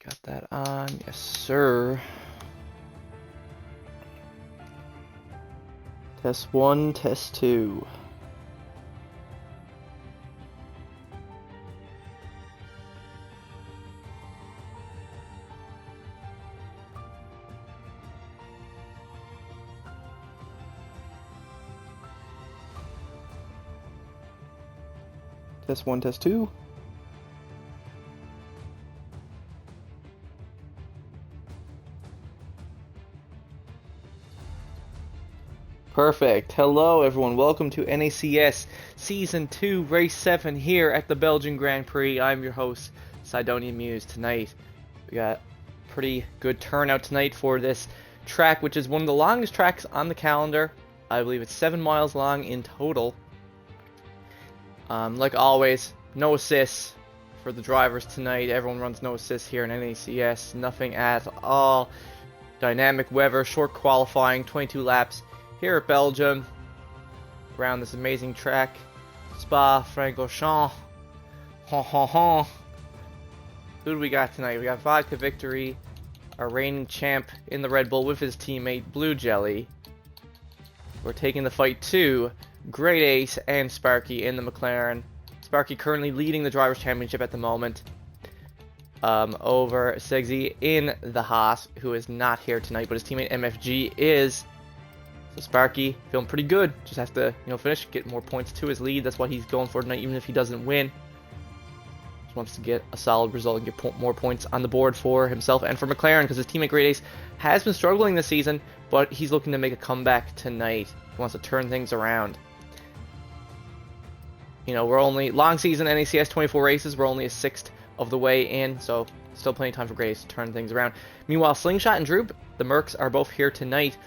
Got that on. Yes, sir. Test 1, test 2. Test 1, test 2. Perfect. Hello, everyone. Welcome to NACS Season 2, Race 7 here at the Belgian Grand Prix. I'm your host, Sidonia Muse. Tonight, we got pretty good turnout tonight for this track, which is one of the longest tracks on the calendar. I believe it's 7 miles long in total. Like always, no assists for the drivers tonight. Everyone runs no assists here in NACS. Nothing at all. Dynamic weather, short qualifying, 22 laps here at Belgium, around this amazing track, Spa-Francorchamps. Who do we got tonight? We got Vodka Victory, our reigning champ in the Red Bull with his teammate Blue Jelly. We're taking the fight to Great Ace and Sparky in the McLaren. Sparky currently leading the Drivers' Championship at the moment, over Segzi in the Haas, who is not here tonight, but his teammate MFG is. So Sparky feeling pretty good. Just has to, finish, get more points to his lead. That's what he's going for tonight, even if he doesn't win. Just wants to get a solid result and get more points on the board for himself and for McLaren, because his teammate Great Ace has been struggling this season, but he's looking to make a comeback tonight. He wants to turn things around. We're only long season NACS 24 races. We're only a sixth of the way in, so still plenty of time for Great Ace to turn things around. Meanwhile, Slingshot and Droop, the Mercs, are both here tonight.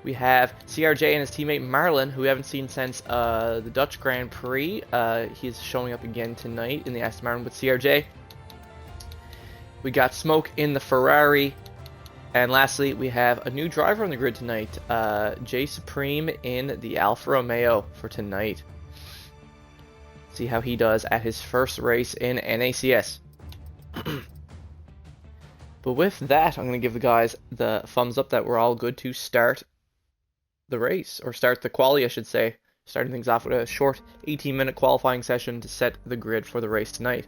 We have CRJ and his teammate Marlon, who we haven't seen since the Dutch Grand Prix. He's showing up again tonight in the Aston Martin with CRJ. We got Smoke in the Ferrari. And lastly, we have a new driver on the grid tonight, Jay Supreme in the Alfa Romeo for tonight. See how he does at his first race in NACS. But with that, I'm going to give the guys the thumbs up that we're all good to start the race, or start the quali, I should say. Starting things off with a short 18-minute qualifying session to set the grid for the race tonight.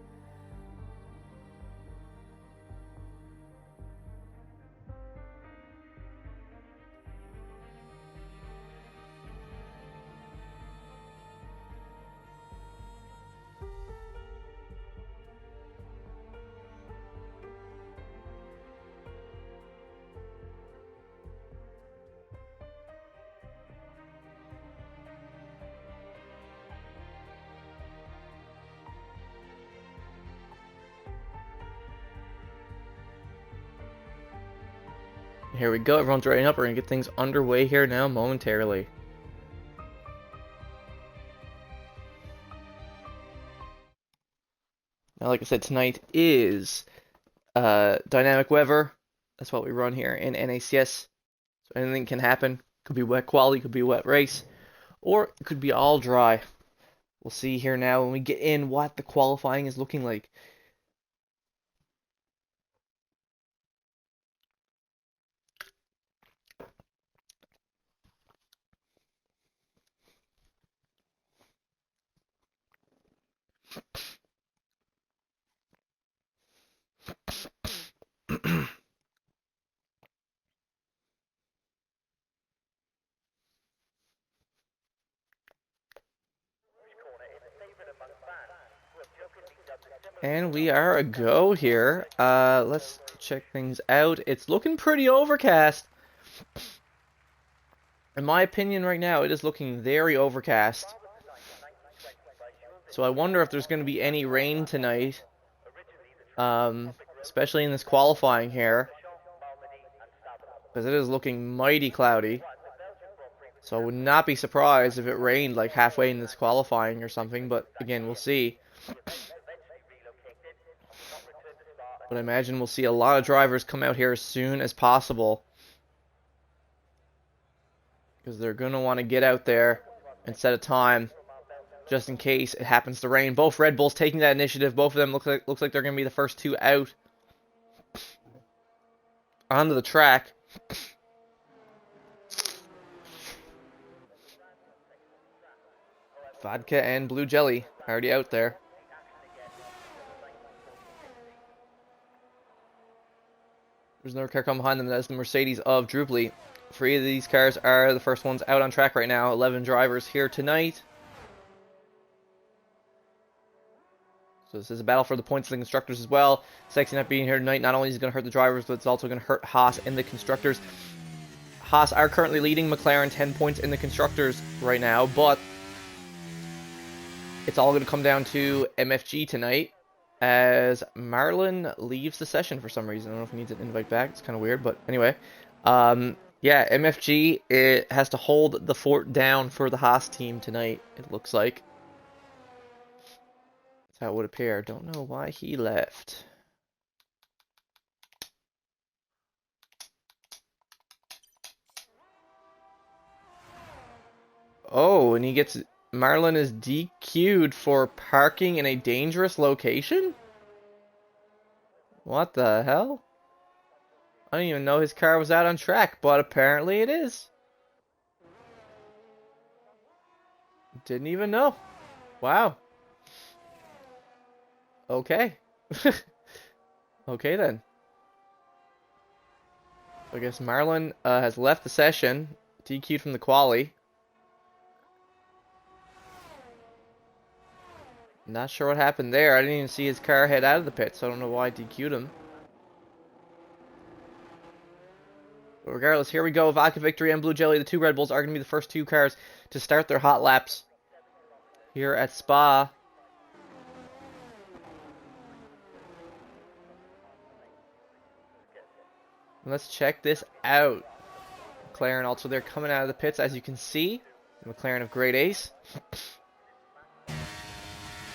Here we go, everyone's ready up. We're going to get things underway here now momentarily. Now, like I said, tonight is dynamic weather. That's what we run here in NACS. So anything can happen. Could be wet quali, could be wet race, or it could be all dry. We'll see here now when we get in what the qualifying is looking like. And we are a go here. Let's check things out. It's looking pretty overcast. In my opinion right now, it is looking very overcast. So I wonder if there's going to be any rain tonight. Especially in this qualifying here. Because it is looking mighty cloudy. So I would not be surprised if it rained like halfway in this qualifying or something. But again, we'll see. But I imagine we'll see a lot of drivers come out here as soon as possible, because they're going to want to get out there and set a time just in case it happens to rain. Both Red Bulls taking that initiative. Both of them looks like they're going to be the first two out. onto the track. Vodka and Blue Jelly already out there. There's another car coming behind them. That's the Mercedes of Drupely. 3 of these cars are the first ones out on track right now. 11 drivers here tonight. So this is a battle for the points of the constructors as well. Sexy not being here tonight. Not only is it going to hurt the drivers, but it's also going to hurt Haas and the constructors. Haas are currently leading McLaren 10 points in the constructors right now, but it's all going to come down to MFG tonight as Marlon leaves the session for some reason. I don't know if he needs an invite back. It's kind of weird, but anyway. Yeah, MFG, it has to hold the fort down for the Haas team tonight, it looks like. That's how it would appear. Don't know why he left. Oh, and Marlon is DQ'd for parking in a dangerous location? What the hell? I didn't even know his car was out on track, but apparently it is. Didn't even know. Wow. Okay. Okay then. So I guess Marlon has left the session, DQ'd from the quali. Not sure what happened there. I didn't even see his car head out of the pit, so I don't know why I DQ'd him. But regardless, here we go. Vodka Victory and Blue Jelly, the 2 Red Bulls, are going to be the first 2 cars to start their hot laps here at Spa. Let's check this out. McLaren also there coming out of the pits, as you can see. The McLaren of Great Ace.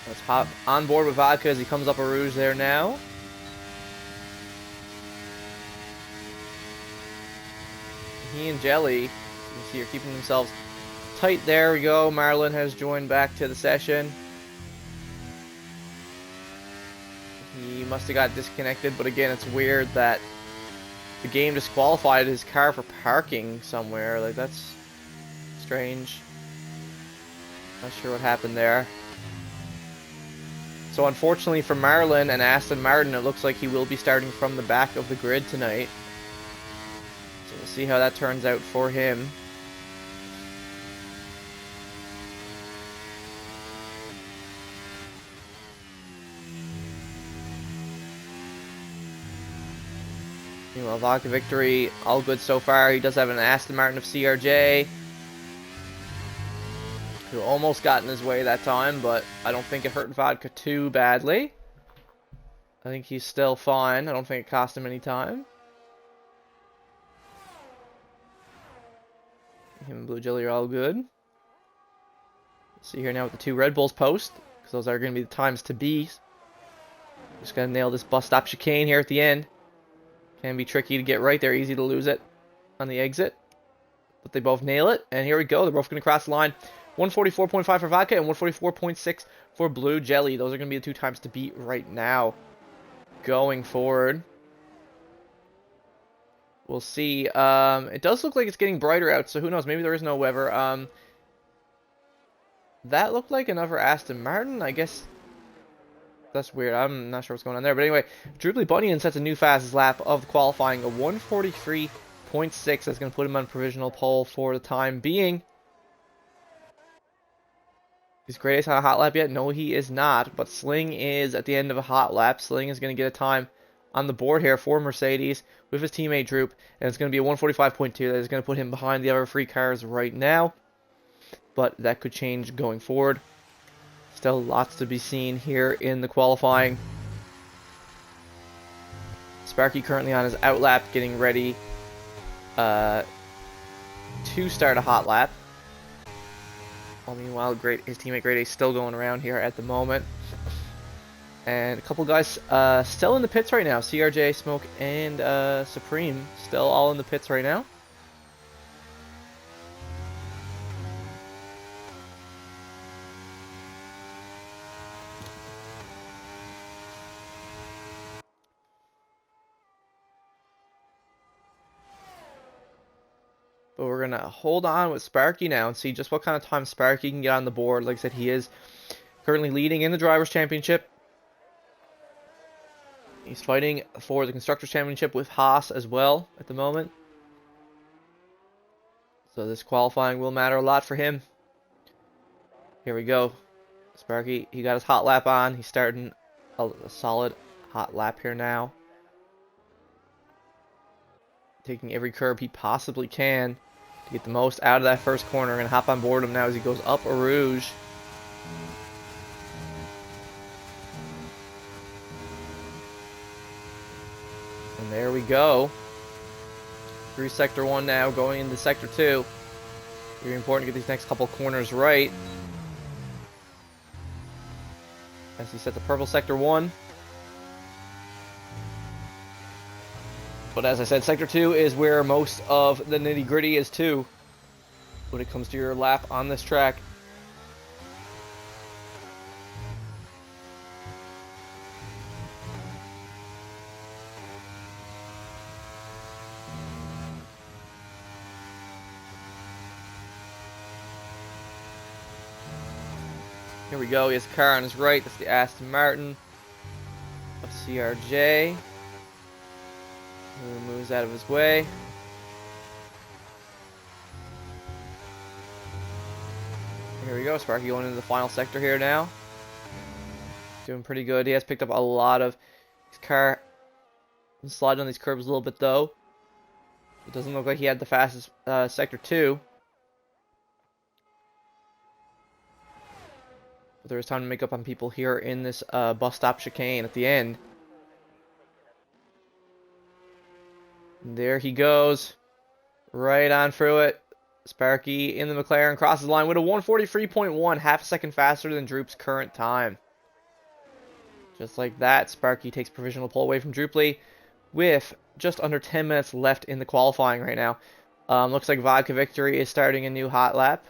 Let's hop on board with Vodka as he comes up a Rouge there now. He and Jelly, you can see, are keeping themselves tight. There we go. Marlon has joined back to the session. He must have got disconnected, but again, it's weird that the game disqualified his car for parking somewhere. Like, that's strange. Not sure what happened there. So unfortunately for Marlon and Aston Martin, it looks like he will be starting from the back of the grid tonight. So we'll see how that turns out for him. Meanwhile, Vodka Victory, all good so far. He does have an Aston Martin of CRJ, who almost got in his way that time, but I don't think it hurt Vodka too badly. I think he's still fine. I don't think it cost him any time. Him and Blue Jelly are all good. See here now with the 2 Red Bulls post, because those are going to be the times to be. Just got to nail this bus stop chicane here at the end. Can be tricky to get right there, easy to lose it on the exit. But they both nail it, and here we go. They're both going to cross the line. 144.5 for Vodka and 144.6 for Blue Jelly. Those are going to be the 2 times to beat right now. Going forward, we'll see. It does look like it's getting brighter out, so who knows? Maybe there is no weather. That looked like another Aston Martin. I guess that's weird. I'm not sure what's going on there. But anyway, Drupely Bunyan sets a new fastest lap of the qualifying, a 143.6. That's going to put him on provisional pole for the time being. Is Great Ace on a hot lap yet? No, he is not. But Sling is at the end of a hot lap. Sling is going to get a time on the board here for Mercedes with his teammate Droop. And it's going to be a 145.2. That is going to put him behind the other 3 cars right now. But that could change going forward. Still lots to be seen here in the qualifying. Sparky currently on his out lap, getting ready to start a hot lap. Meanwhile, his teammate Great Ace still going around here at the moment. And a couple guys still in the pits right now. CRJ, Smoke, and Supreme still all in the pits right now. So we're going to hold on with Sparky now and see just what kind of time Sparky can get on the board. Like I said, he is currently leading in the Drivers' Championship. He's fighting for the Constructors' Championship with Haas as well at the moment. So this qualifying will matter a lot for him. Here we go. Sparky, he got his hot lap on. He's starting a solid hot lap here now. Taking every curb he possibly can to get the most out of that first corner. I'm going to hop on board him now as he goes up a Rouge. And there we go. Through Sector 1 now, going into Sector 2. Very important to get these next couple corners right. As he set the purple Sector 1. But as I said, Sector 2 is where most of the nitty-gritty is too, when it comes to your lap on this track. Here we go, he has a car on his right, that's the Aston Martin of CRJ. Who moves out of his way. Here we go, Sparky going into the final sector here now. Doing pretty good. He has picked up a lot of his car. Sliding on these curbs a little bit though. It doesn't look like he had the fastest Sector 2. But there was time to make up on people here in this bus stop chicane at the end. And there he goes. Right on through it. Sparky in the McLaren crosses the line with a 143.1, half a second faster than Droop's current time. Just like that, Sparky takes provisional pole away from Droopley with just under 10 minutes left in the qualifying right now. Looks like Vodka Victory is starting a new hot lap.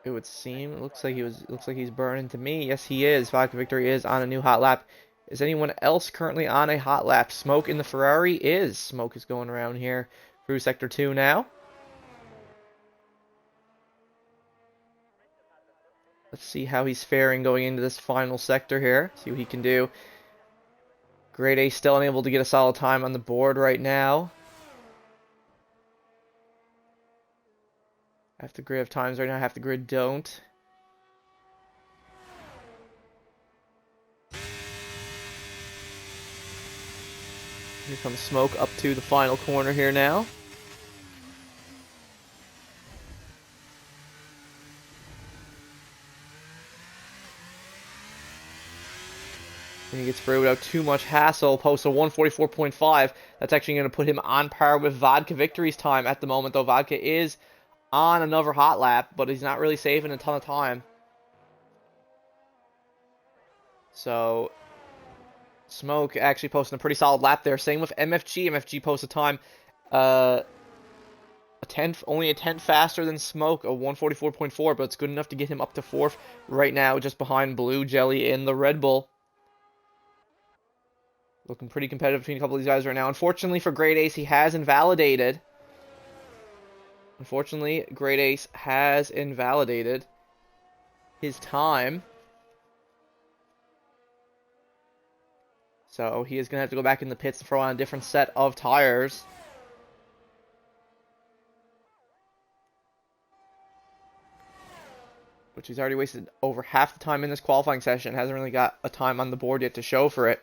It would seem. It looks like he's burning to me. Yes, he is. Vodka Victory is on a new hot lap. Is anyone else currently on a hot lap? Smoke in the Ferrari is. Smoke is going around here through Sector 2 now. Let's see how he's faring going into this final sector here. See what he can do. Grade A still unable to get a solid time on the board right now. Half the grid have times right now, half the grid don't. Here comes Smoke up to the final corner here now. And he gets through without too much hassle. Posts a 144.5. That's actually going to put him on par with Vodka Victory's time at the moment, though Vodka is on another hot lap, but he's not really saving a ton of time. So Smoke actually posting a pretty solid lap there. Same with MFG. MFG posts a time only a tenth faster than Smoke, a 144.4, but it's good enough to get him up to 4th right now, just behind Blue Jelly in the Red Bull. Looking pretty competitive between a couple of these guys right now. Unfortunately for Great Ace, he has invalidated. Unfortunately, Great Ace has invalidated his time. So he is going to have to go back in the pits to throw on a different set of tires. Which he's already wasted over half the time in this qualifying session. Hasn't really got a time on the board yet to show for it.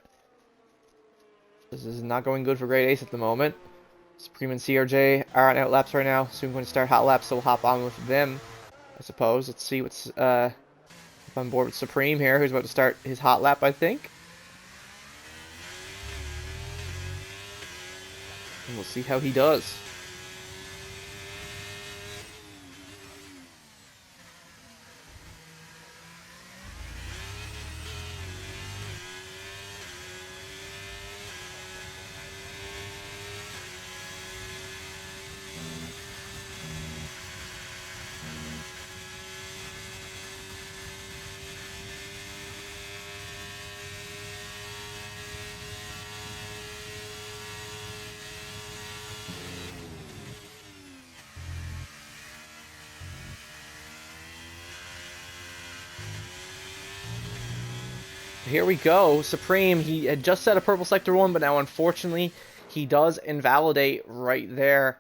This is not going good for Great Ace at the moment. Supreme and CRJ are on out laps right now. Soon going to start hot laps, so we'll hop on with them, I suppose. Let's see what's on board with Supreme here, who's about to start his hot lap, I think. And we'll see how he does. Here we go. Supreme, he had just set a purple sector 1, but now unfortunately he does invalidate right there.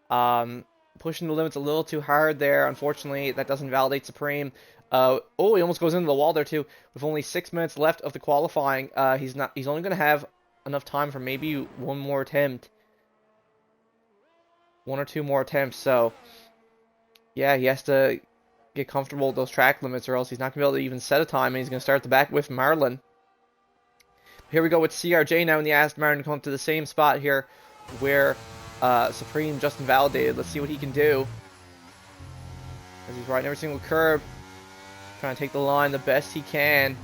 Pushing the limits a little too hard there. Unfortunately, that doesn't validate Supreme. Oh, he almost goes into the wall there too. With only 6 minutes left of the qualifying, he's only going to have enough time for maybe one more attempt. 1 or 2 more attempts, so yeah, he has to get comfortable with those track limits or else he's not going to be able to even set a time, and he's going to start the back with Marlin. Here we go with CRJ now in the Aston Martin, come up to the same spot here where Supreme just invalidated. Let's see what he can do. As he's riding every single curb, trying to take the line the best he can.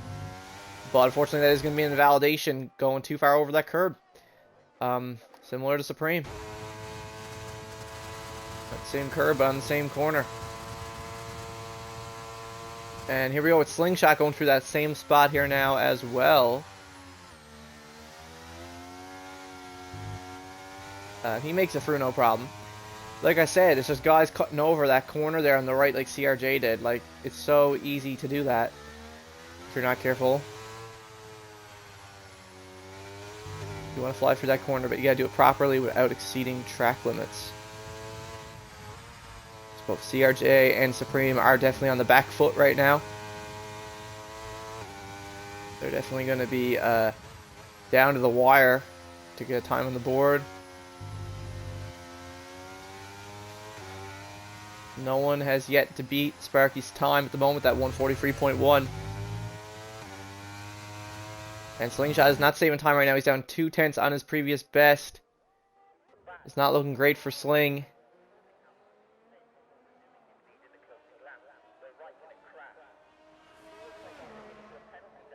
But unfortunately that is going to be an invalidation, going too far over that curb. Similar to Supreme. That same curb on the same corner. And here we go with Slingshot going through that same spot here now as well. He makes it through no problem. Like I said, it's just guys cutting over that corner there on the right like CRJ did. Like, it's so easy to do that if you're not careful. You want to fly through that corner, but you gotta do it properly without exceeding track limits. So both CRJ and Supreme are definitely on the back foot right now. They're definitely going to be down to the wire to get a time on the board. No one has yet to beat Sparky's time at the moment, that 143.1. And Slingshot is not saving time right now. He's down 2/10 on his previous best. It's not looking great for Sling.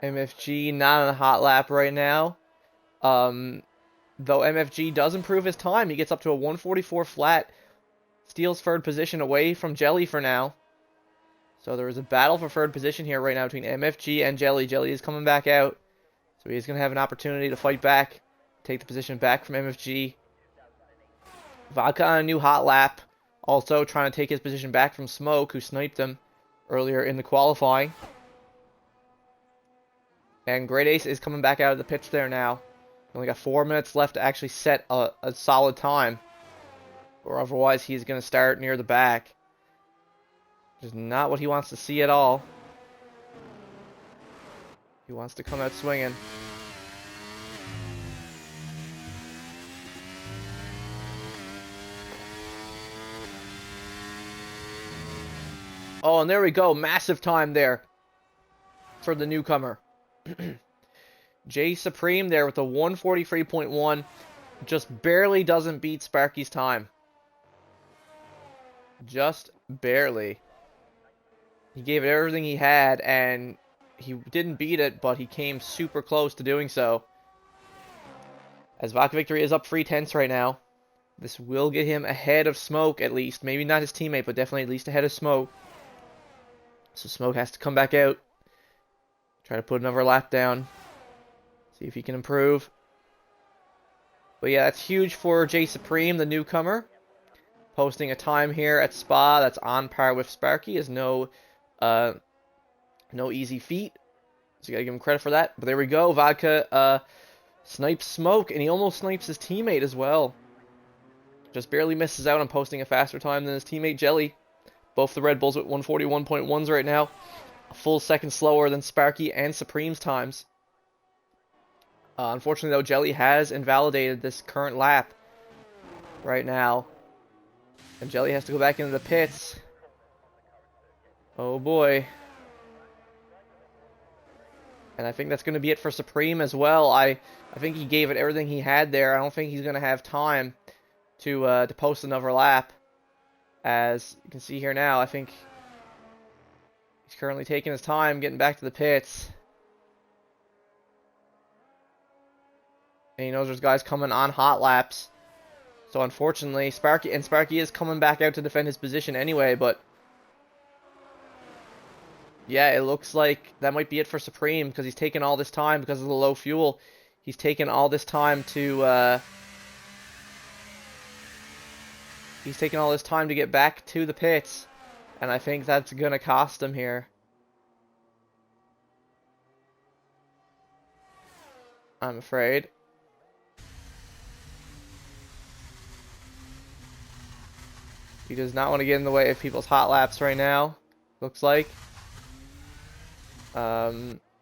MFG not on a hot lap right now. Though MFG does improve his time. He gets up to a 144 flat. Steals third position away from Jelly for now. So there is a battle for third position here right now between MFG and Jelly. Jelly is coming back out. So he's going to have an opportunity to fight back. Take the position back from MFG. Vodka on a new hot lap. Also trying to take his position back from Smoke, who sniped him earlier in the qualifying. And Great Ace is coming back out of the pits there now. Only got 4 minutes left to actually set a solid time. Or otherwise he's going to start near the back. Which is not what he wants to see at all. He wants to come out swinging. Oh, and there we go. Massive time there for the newcomer. Jay Supreme there with a 143.1. Just barely doesn't beat Sparky's time. Just barely. He gave it everything he had, and he didn't beat it, but he came super close to doing so. As Vodka Victory is up 3/10 right now. This will get him ahead of Smoke, at least. Maybe not his teammate, but definitely at least ahead of Smoke. So Smoke has to come back out. Try to put another lap down. See if he can improve. But yeah, that's huge for Jay Supreme, the newcomer. Posting a time here at Spa that's on par with Sparky is no easy feat. So you gotta give him credit for that. But there we go. Vodka snipes Smoke, and he almost snipes his teammate as well. Just barely misses out on posting a faster time than his teammate Jelly. Both the Red Bulls with 141.1s right now. A full second slower than Sparky and Supreme's times. Unfortunately, though, Jelly has invalidated this current lap right now. And Jelly has to go back into the pits. Oh boy. And I think that's going to be it for Supreme as well. I think he gave it everything he had there. I don't think he's going to have time to post another lap. As you can see here now, I think he's currently taking his time getting back to the pits. And he knows there's guys coming on hot laps. So unfortunately, Sparky is coming back out to defend his position anyway, but yeah, it looks like that might be it for Supreme, because he's taken all this time because of the low fuel. He's taken all this time to get back to the pits, and I think that's gonna cost him here. I'm afraid. He does not want to get in the way of people's hot laps right now, looks like.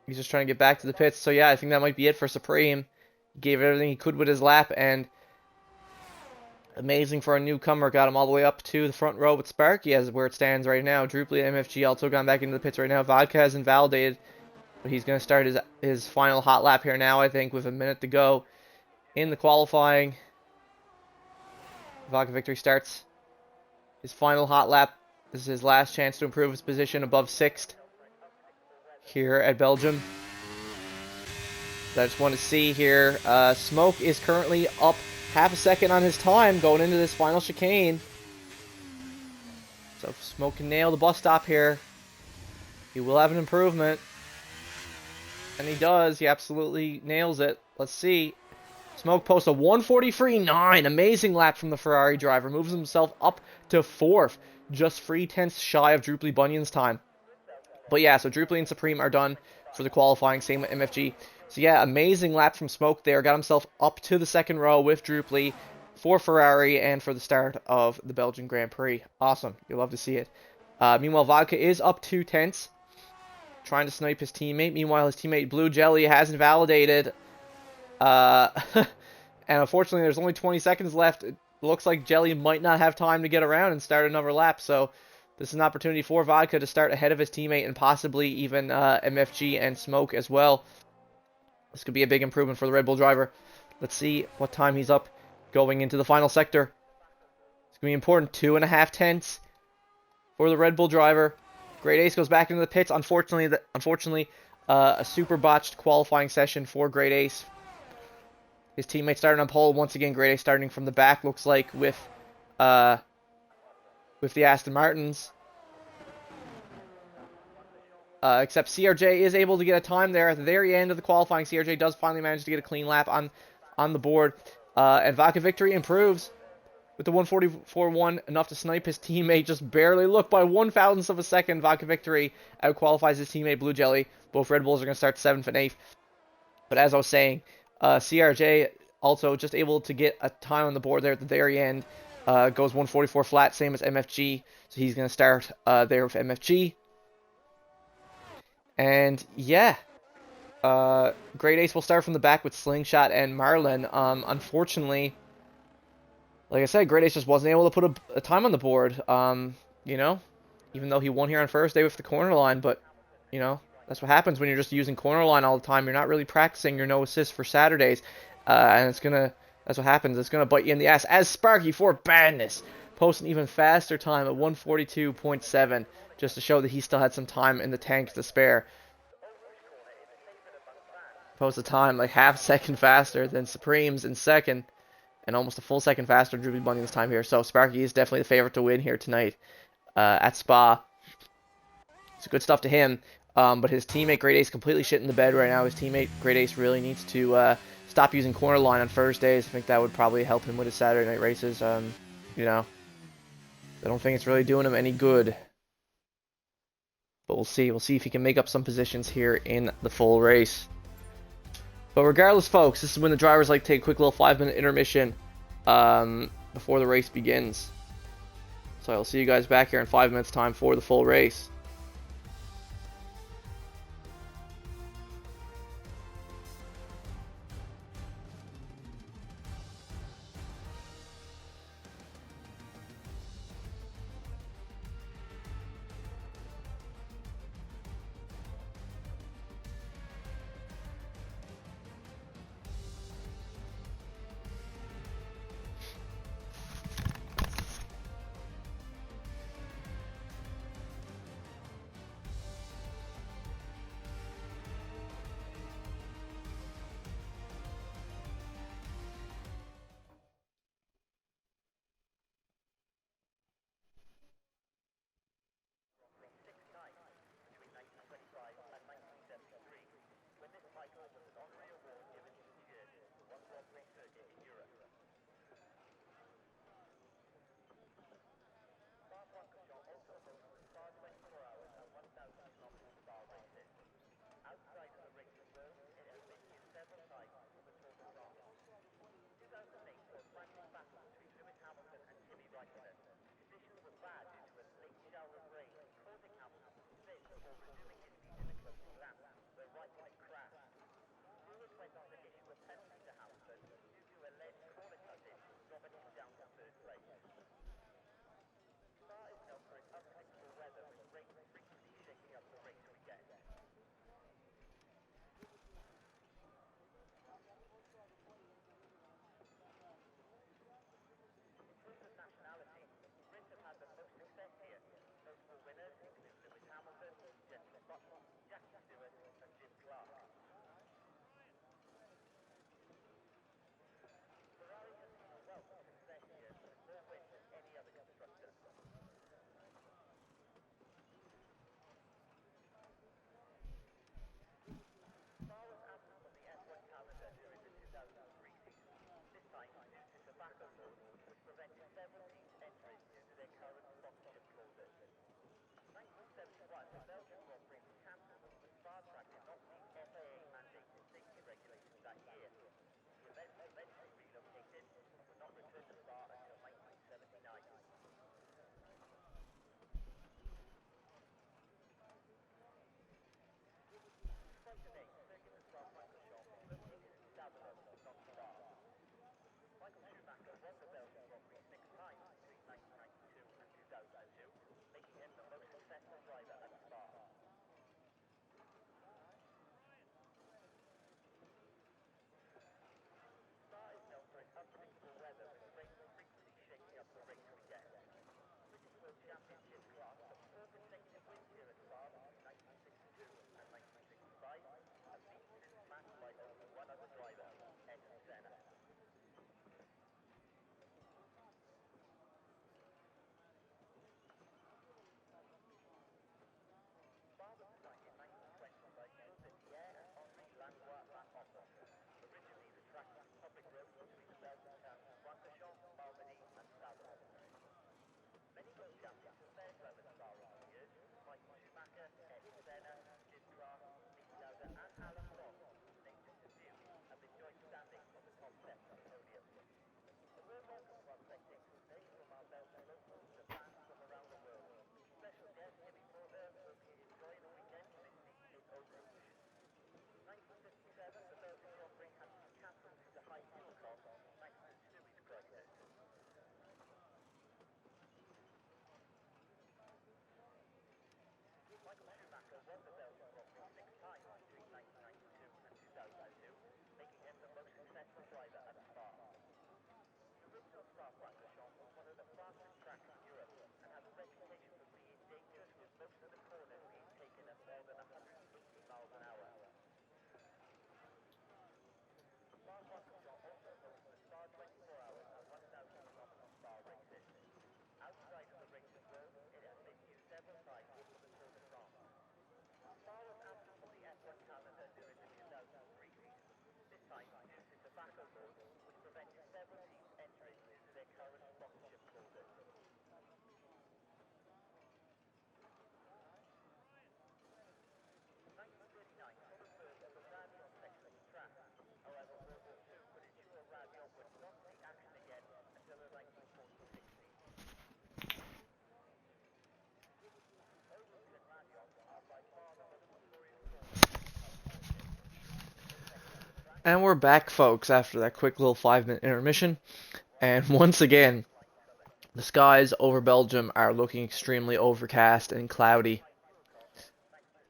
He's just trying to get back to the pits. So yeah, I think that might be it for Supreme. He gave everything he could with his lap, and amazing for a newcomer. Got him all the way up to the front row with Sparky as where it stands right now. Drooply and MFG also gone back into the pits right now. Vodka has invalidated, but he's going to start his final hot lap here now, I think, with a minute to go in the qualifying. Vodka Victory starts his final hot lap. This is his last chance to improve his position above 6th here at Belgium. So I just want to see here. Smoke is currently up half a second on his time going into this final chicane. So if Smoke can nail the bus stop here, he will have an improvement. And he does. He absolutely nails it. Let's see. Smoke posts a 1:43.9. Amazing lap from the Ferrari driver. Moves himself up to 4th. Just 3/10 shy of Drooply Bunyan's time. But yeah, so Drooply and Supreme are done for the qualifying. Same with MFG. So yeah, amazing lap from Smoke there. Got himself up to the 2nd row with Drooply for Ferrari and for the start of the Belgian Grand Prix. Awesome. You'll love to see it. Meanwhile, Vodka is up 2/10. Trying to snipe his teammate. Meanwhile, his teammate Blue Jelly has invalidated. And unfortunately, there's only 20 seconds left. It looks like Jelly might not have time to get around and start another lap. So this is an opportunity for Vodka to start ahead of his teammate and possibly even MFG and Smoke as well. This could be a big improvement for the Red Bull driver. Let's see what time he's up going into the final sector. It's going to be important. 2.5 tenths for the Red Bull driver. Great Ace goes back into the pits. Unfortunately, a super botched qualifying session for Great Ace. His teammate started on pole. Once again, Great Ace starting from the back, looks like, with the Aston Martins. Except CRJ is able to get a time there at the very end of the qualifying. CRJ does finally manage to get a clean lap on the board. And Vodka Victory improves with the 1:44.1, enough to snipe his teammate. Just barely. Look, by 1/1000th of a second, Vodka Victory outqualifies his teammate Blue Jelly. Both Red Bulls are going to start 7th and 8th. But as I was saying, CRJ also just able to get a time on the board there at the very end. Goes 1:44 flat, same as MFG. So he's going to start there with MFG. And yeah, Great Ace will start from the back with Slingshot and Marlin. Unfortunately, like I said, Great Ace just wasn't able to put a time on the board. You know, even though he won here on Thursday with the corner line, but you know, that's what happens when you're just using corner line all the time. You're not really practicing your no assist for Saturdays, and that's what happens. It's gonna bite you in the ass. As Sparky for Badness posts an even faster time at 1:42.7, just to show that he still had some time in the tank to spare. Posts a time like half a second faster than Supreme's in 2nd, and almost a full second faster than Droopy Bunyan's time here. So Sparky is definitely the favorite to win here tonight at Spa. It's good stuff to him. But his teammate Great Ace completely shit in the bed right now. His teammate Great Ace really needs to stop using corner line on Thursdays. I think that would probably help him with his Saturday night races. You know, I don't think it's really doing him any good. But we'll see. We'll see if he can make up some positions here in the full race. But regardless, folks, this is when the drivers like to take a quick little 5-minute intermission before the race begins. So I'll see you guys back here in 5 minutes time for the full race. And we're back, folks, after that quick little 5-minute intermission. And once again, the skies over Belgium are looking extremely overcast and cloudy.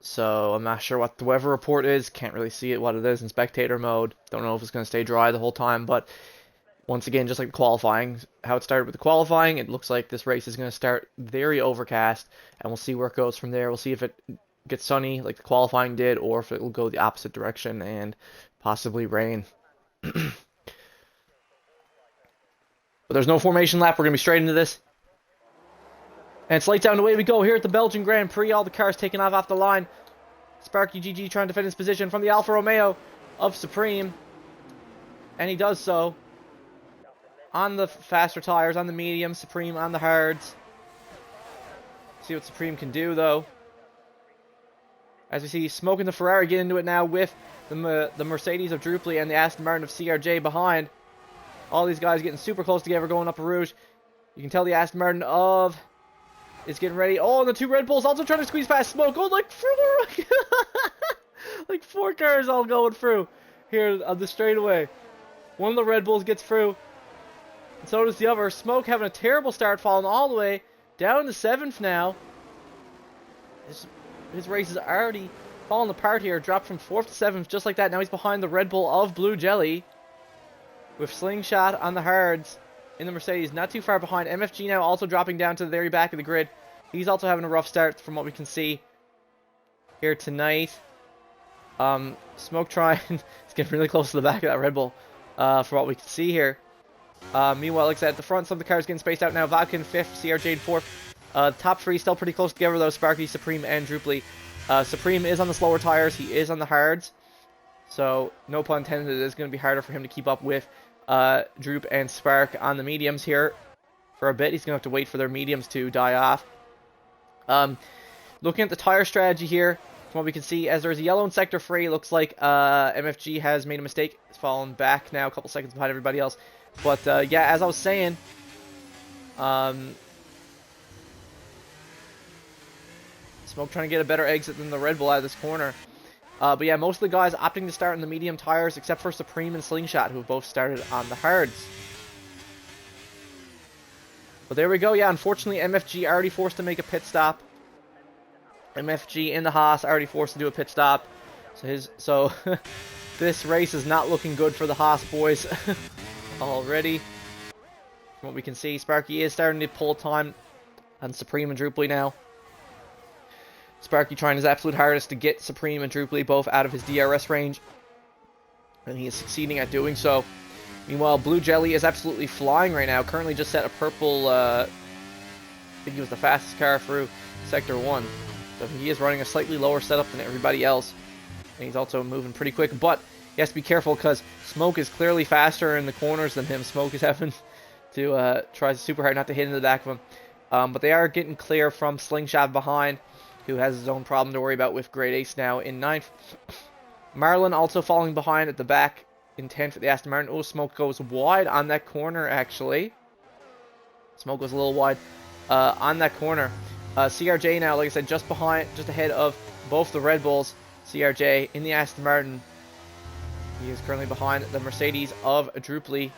So I'm not sure what the weather report is. Can't really see it, what it is in spectator mode. Don't know if it's going to stay dry the whole time. But once again, just like the qualifying, how it started with the qualifying, it looks like this race is going to start very overcast. And we'll see where it goes from there. We'll see if it gets sunny like the qualifying did, or if it will go the opposite direction and possibly rain. But there's no formation lap. We're going to be straight into this. And it's lights out and away we go here at the Belgian Grand Prix. All the cars taking off the line. Sparky GG trying to defend his position from the Alfa Romeo of Supreme. And he does so on the faster tires, on the medium, Supreme on the hards. See what Supreme can do, though. As we see Smoke and the Ferrari get into it now with the Mercedes of Druply and the Aston Martin of CRJ behind. All these guys getting super close together going up a Rouge. You can tell the Aston Martin of is getting ready. Oh, and the two Red Bulls also trying to squeeze past Smoke. Oh, like four, like 4 cars all going through here on the straightaway. One of the Red Bulls gets through, and so does the other. Smoke having a terrible start, falling all the way down to 7th now. His race is already falling apart here. Dropped from 4th to 7th just like that. Now he's behind the Red Bull of Blue Jelly with Slingshot on the hards in the Mercedes. Not too far behind. MFG now also dropping down to the very back of the grid. He's also having a rough start from what we can see here tonight. Smoke trying. He's getting really close to the back of that Red Bull for what we can see here. Meanwhile, like I said, at the front, some of the cars getting spaced out now. Vodka in 5th, CRJ in 4th. Top 3 still pretty close together though. Sparky, Supreme, and Druply. Supreme is on the slower tires. He is on the hards. So, no pun intended, it is going to be harder for him to keep up with Droop and Spark on the mediums here for a bit. He's going to have to wait for their mediums to die off. Looking at the tire strategy here, from what we can see, as there's a yellow in Sector 3, looks like MFG has made a mistake. It's fallen back now, a couple seconds behind everybody else. But, yeah, as I was saying, Smoke trying to get a better exit than the Red Bull out of this corner. But yeah, most of the guys opting to start in the medium tires, except for Supreme and Slingshot, who both started on the hards. But there we go. Yeah, unfortunately, MFG already forced to make a pit stop. MFG in the Haas already forced to do a pit stop. So this race is not looking good for the Haas boys already. From what we can see, Sparky is starting to pull time on Supreme and Druply now. Sparky trying his absolute hardest to get Supreme and Druply both out of his DRS range. And he is succeeding at doing so. Meanwhile, Blue Jelly is absolutely flying right now. Currently just set a purple, I think he was the fastest car through Sector 1. So he is running a slightly lower setup than everybody else. And he's also moving pretty quick. But he has to be careful because Smoke is clearly faster in the corners than him. Smoke is having to try super hard not to hit into the back of him. But they are getting clear from Slingshot behind, who has his own problem to worry about with Great Ace now in 9th. Marlon also falling behind at the back in 10th at the Aston Martin. Oh, Smoke goes wide on that corner, actually. Smoke goes a little wide on that corner. CRJ now, like I said, just ahead of both the Red Bulls. CRJ in the Aston Martin. He is currently behind the Mercedes of Druply.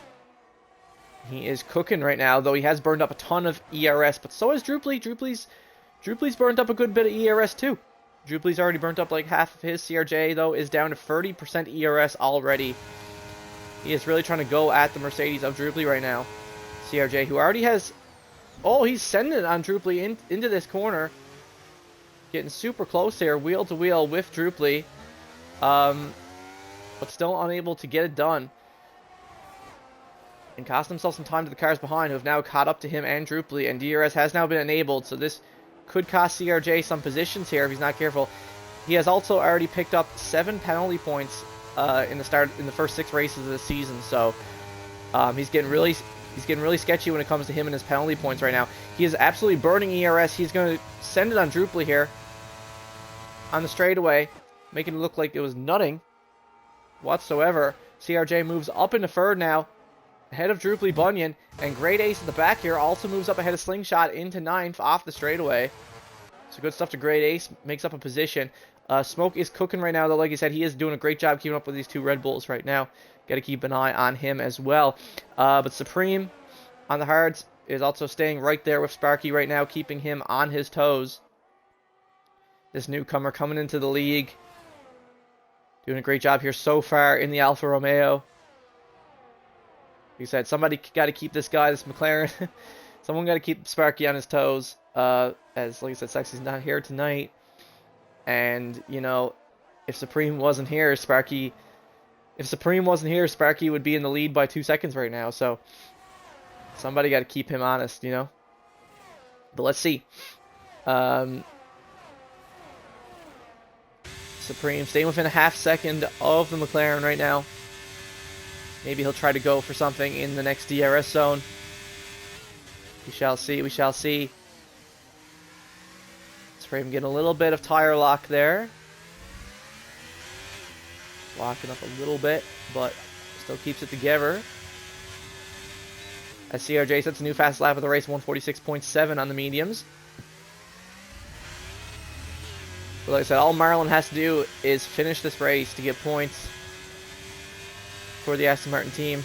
He is cooking right now, though he has burned up a ton of ERS, but so has Druply. Druply's burnt up a good bit of ERS too. Druply's already burnt up like half of his. CRJ, though, is down to 30% ERS already. He is really trying to go at the Mercedes of Druply right now. CRJ, who already has... Oh, he's sending it on Druply into this corner. Getting super close here, wheel to wheel with Druply. But still unable to get it done. And cost himself some time to the cars behind, who have now caught up to him and Druply. And DRS has now been enabled, so this could cost CRJ some positions here if he's not careful. He has also already picked up 7 penalty points in the first 6 races of the season. So he's getting really sketchy when it comes to him and his penalty points right now. He is absolutely burning ERS. He's going to send it on Druply here on the straightaway, making it look like it was nutting whatsoever. CRJ moves up into 3rd now, ahead of Druply Bunyan, and Great Ace at the back here also moves up ahead of Slingshot into 9th off the straightaway. So good stuff to Great Ace, makes up a position. Smoke is cooking right now, though. Like I said, he is doing a great job keeping up with these two Red Bulls right now. Got to keep an eye on him as well. But Supreme on the hards is also staying right there with Sparky right now, keeping him on his toes. This newcomer coming into the league. Doing a great job here so far in the Alfa Romeo. Like you said, somebody got to keep this guy, this McLaren. Someone got to keep Sparky on his toes. As, like I said, Sexy's not here tonight. And, you know, if Supreme wasn't here, Sparky would be in the lead by 2 seconds right now. So, somebody got to keep him honest, you know. But let's see. Supreme staying within a half second of the McLaren right now. Maybe he'll try to go for something in the next DRS zone. We shall see, we shall see. Supreme getting a little bit of tire lock there. Locking up a little bit, but still keeps it together. As CRJ sets a new fast lap of the race, 146.7 on the mediums. But like I said, all Marlon has to do is finish this race to get points for the Aston Martin team.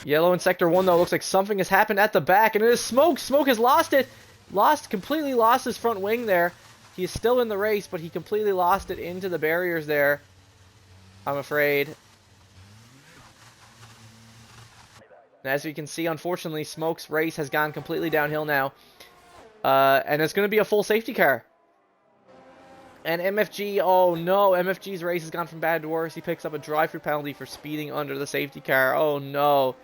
Yellow in Sector 1, though, looks like something has happened at the back, and it is Smoke. Smoke has lost it. Completely lost his front wing there. He is still in the race, but he completely lost it into the barriers there, I'm afraid. And as we can see, unfortunately, Smoke's race has gone completely downhill now. And it's going to be a full safety car. And MFG, oh no, MFG's race has gone from bad to worse. He picks up a drive-through penalty for speeding under the safety car. Oh no.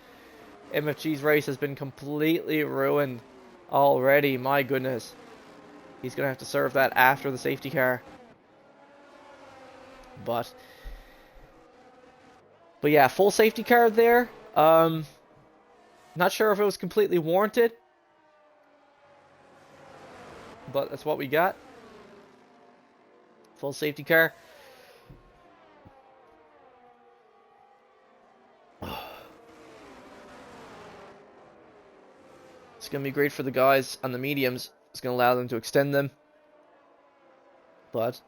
MFG's race has been completely ruined already. My goodness. He's going to have to serve that after the safety car. But yeah, full safety car there. Not sure if it was completely warranted. But that's what we got. Full safety car. It's going to be great for the guys on the mediums. It's going to allow them to extend them. But,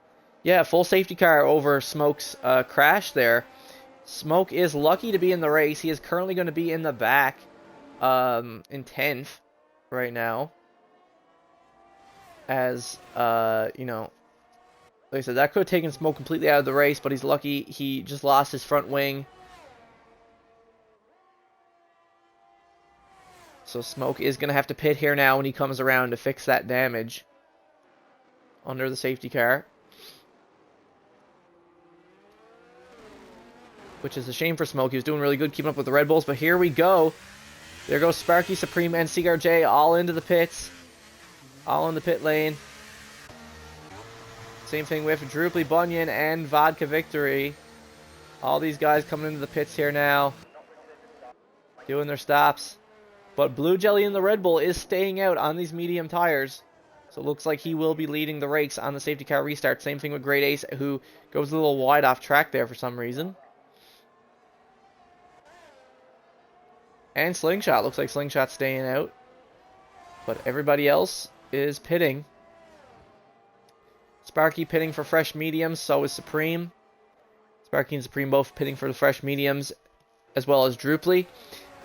yeah, full safety car over Smoke's crash there. Smoke is lucky to be in the race. He is currently going to be in the back in 10th right now. As, you know, like I said, that could have taken Smoke completely out of the race, but he's lucky he just lost his front wing. So Smoke is going to have to pit here now when he comes around to fix that damage under the safety car. Which is a shame for Smoke. He was doing really good keeping up with the Red Bulls, but here we go. There goes Sparky, Supreme, and CRJ all into the pits. All in the pit lane. Same thing with Droopy, Bunyan, and Vodka Victory. All these guys coming into the pits here now. Doing their stops. But Blue Jelly in the Red Bull is staying out on these medium tires. So it looks like he will be leading the race on the safety car restart. Same thing with Great Ace, who goes a little wide off track there for some reason. And Slingshot. Looks like Slingshot's staying out. But everybody else is pitting. Sparky pitting for fresh mediums, so is Supreme. Sparky and Supreme both pitting for the fresh mediums, as well as Drooply.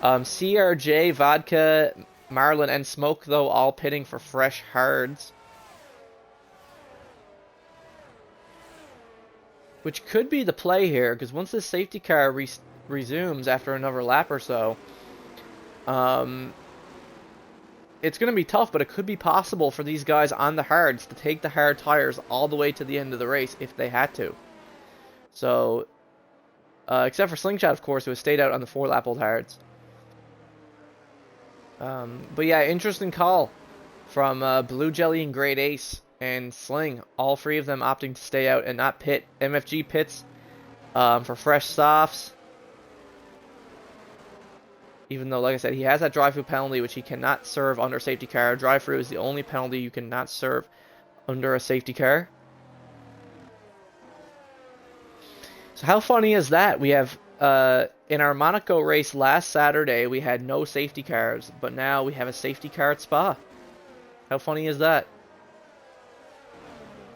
CRJ, Vodka, Marlon, and Smoke, though, all pitting for fresh hards. Which could be the play here, because once this safety car resumes after another lap or so, it's going to be tough, but it could be possible for these guys on the hards to take the hard tires all the way to the end of the race if they had to. So, except for Slingshot, of course, who has stayed out on the 4-lap old hards. But yeah, interesting call from Blue Jelly and Great Ace and Sling. All three of them opting to stay out and not pit. MFG pits for fresh softs. Even though, like I said, he has that drive-through penalty, which he cannot serve under a safety car. Drive-through is the only penalty you cannot serve under a safety car. So how funny is that? We have, in our Monaco race last Saturday, we had no safety cars, but now we have a safety car at Spa. How funny is that?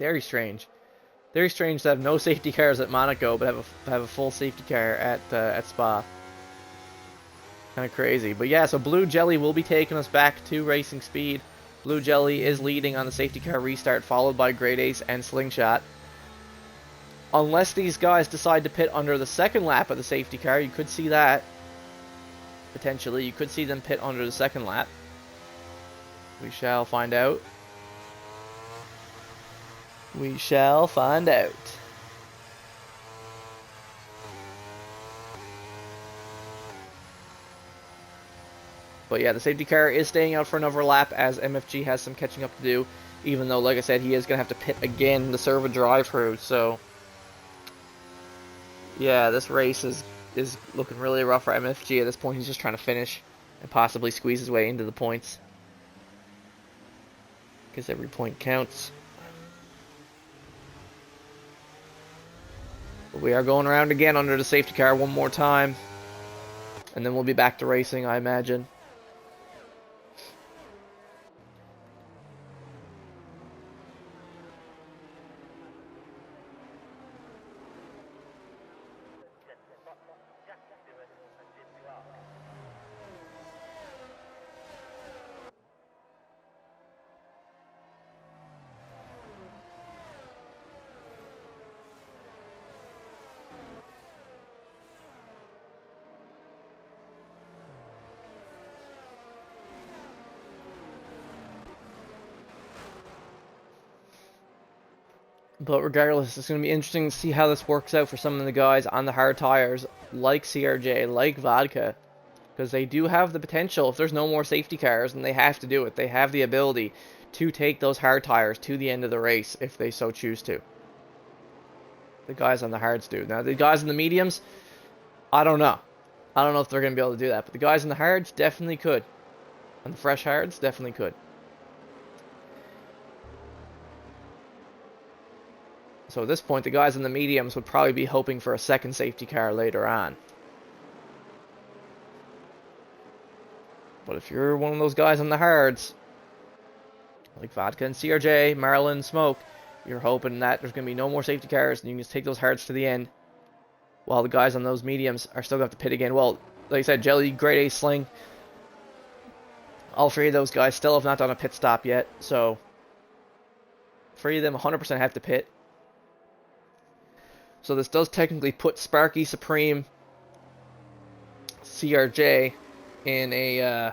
Very strange. Very strange to have no safety cars at Monaco, but have a full safety car at Spa. Kind of crazy. But yeah, so Blue Jelly will be taking us back to racing speed. Blue Jelly is leading on the safety car restart, followed by Great Ace and Slingshot. Unless these guys decide to pit under the second lap of the safety car, you could see that. Potentially, you could see them pit under the second lap. We shall find out. We shall find out. But yeah, the safety car is staying out for another lap as MFG has some catching up to do. Even though, like I said, he is going to have to pit again to serve a drive-through. So, yeah, this race is looking really rough for MFG. At this point, he's just trying to finish and possibly squeeze his way into the points. Because every point counts. But we are going around again under the safety car one more time. And then we'll be back to racing, I imagine. But regardless, it's going to be interesting to see how this works out for some of the guys on the hard tires, like CRJ, like Vodka. Because they do have the potential, if there's no more safety cars, and they have to do it, they have the ability to take those hard tires to the end of the race, if they so choose to. The guys on the hards do. Now, the guys in the mediums, I don't know. I don't know if they're going to be able to do that. But the guys in the hards definitely could. And the fresh hards definitely could. So at this point, the guys in the mediums would probably be hoping for a second safety car later on. But if you're one of those guys on the hards, like Vodka and CRJ, Marlin, Smoke, you're hoping that there's going to be no more safety cars and you can just take those hards to the end. While the guys on those mediums are still going to have to pit again. Well, like I said, Jelly, Great Ace, Sling, all three of those guys still have not done a pit stop yet. So, three of them 100% have to pit. So this does technically put Sparky, Supreme, CRJ in a,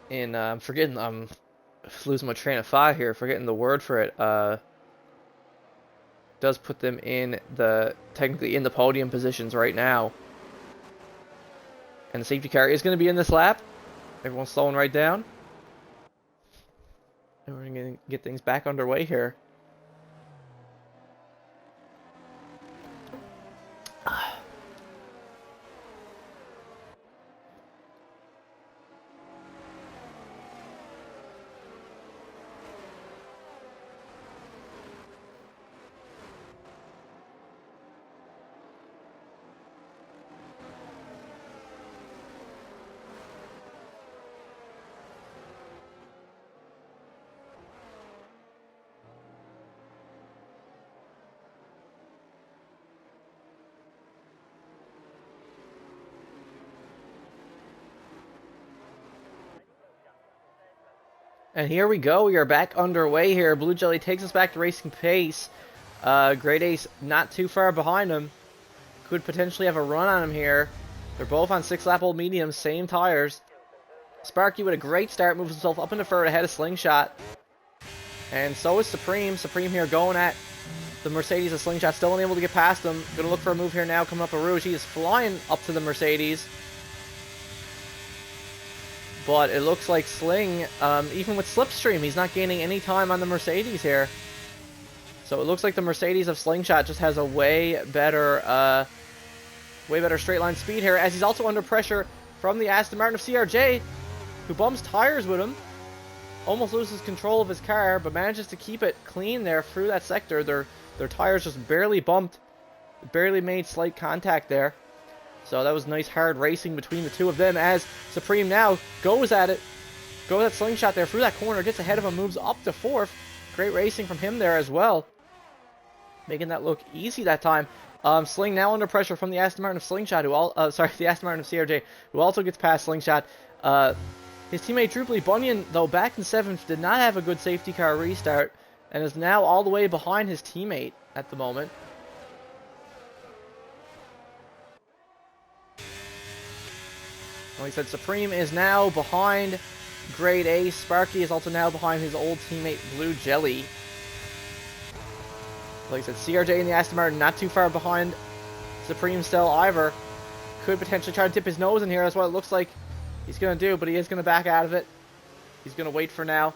I'm forgetting, I'm losing my train of thought here, forgetting the word for it, does put them in technically in the podium positions right now. And the safety car is going to be in this lap. Everyone's slowing right down. And we're going to get things back underway here. And here we go. We are back underway here. Blue Jelly takes us back to racing pace. Great Ace not too far behind him. Could potentially have a run on him here. They're both on 6-lap-old mediums, same tires. Sparky with a great start, moves himself up in the third ahead of Slingshot. And so is Supreme. Supreme here going at the Mercedes of Slingshot, still unable to get past him. Gonna look for a move here now, coming up a Rouge. He is flying up to the Mercedes. But it looks like Sling, even with Slipstream, he's not gaining any time on the Mercedes here. So it looks like the Mercedes of Slingshot just has a way better straight line speed here, as he's also under pressure from the Aston Martin of CRJ, who bumps tires with him. Almost loses control of his car, but manages to keep it clean there through that sector. Their tires just barely bumped, barely made slight contact there. So that was nice hard racing between the two of them, as Supreme now goes at it Go with that slingshot there through that corner. Gets ahead of him. Moves up to 4th. Great racing from him there as well. Making that look easy that time. Sling now under pressure from the Aston Martin of Slingshot, the Aston Martin of CRJ, who also gets past Slingshot. His teammate Drupally Bunyan, though, back in 7th, did not have a good safety car restart, and is now all the way behind his teammate at the moment. Like I said, Supreme is now behind Great Ace. Sparky is also now behind his old teammate Blue Jelly. Like I said, CRJ and the Aston Martin not too far behind Supreme still either. Could potentially try to dip his nose in here. That's what it looks like he's going to do, but he is going to back out of it. He's going to wait for now.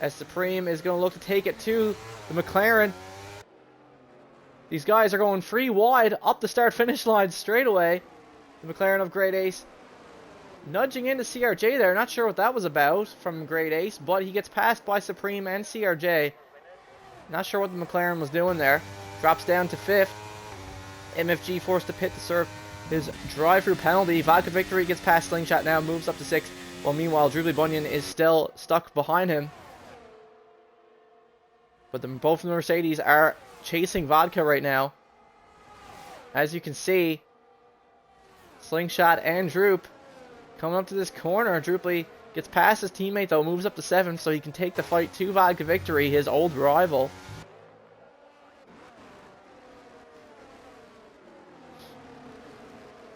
As Supreme is going to look to take it to the McLaren. These guys are going free wide up the start-finish line straight away. The McLaren of Great Ace nudging into CRJ there. Not sure what that was about from Great Ace, but he gets passed by Supreme and CRJ. Not sure what the McLaren was doing there. Drops down to 5th. MFG forced to pit to serve his drive-through penalty. Vodka Victory gets past Slingshot now, moves up to 6th. While meanwhile, Drupally Bunyan is still stuck behind him. But both of the Mercedes are chasing Vodka right now. As you can see, Slingshot and Droop coming up to this corner. Drupally gets past his teammate though, moves up to 7th so he can take the fight to Vodka Victory, his old rival.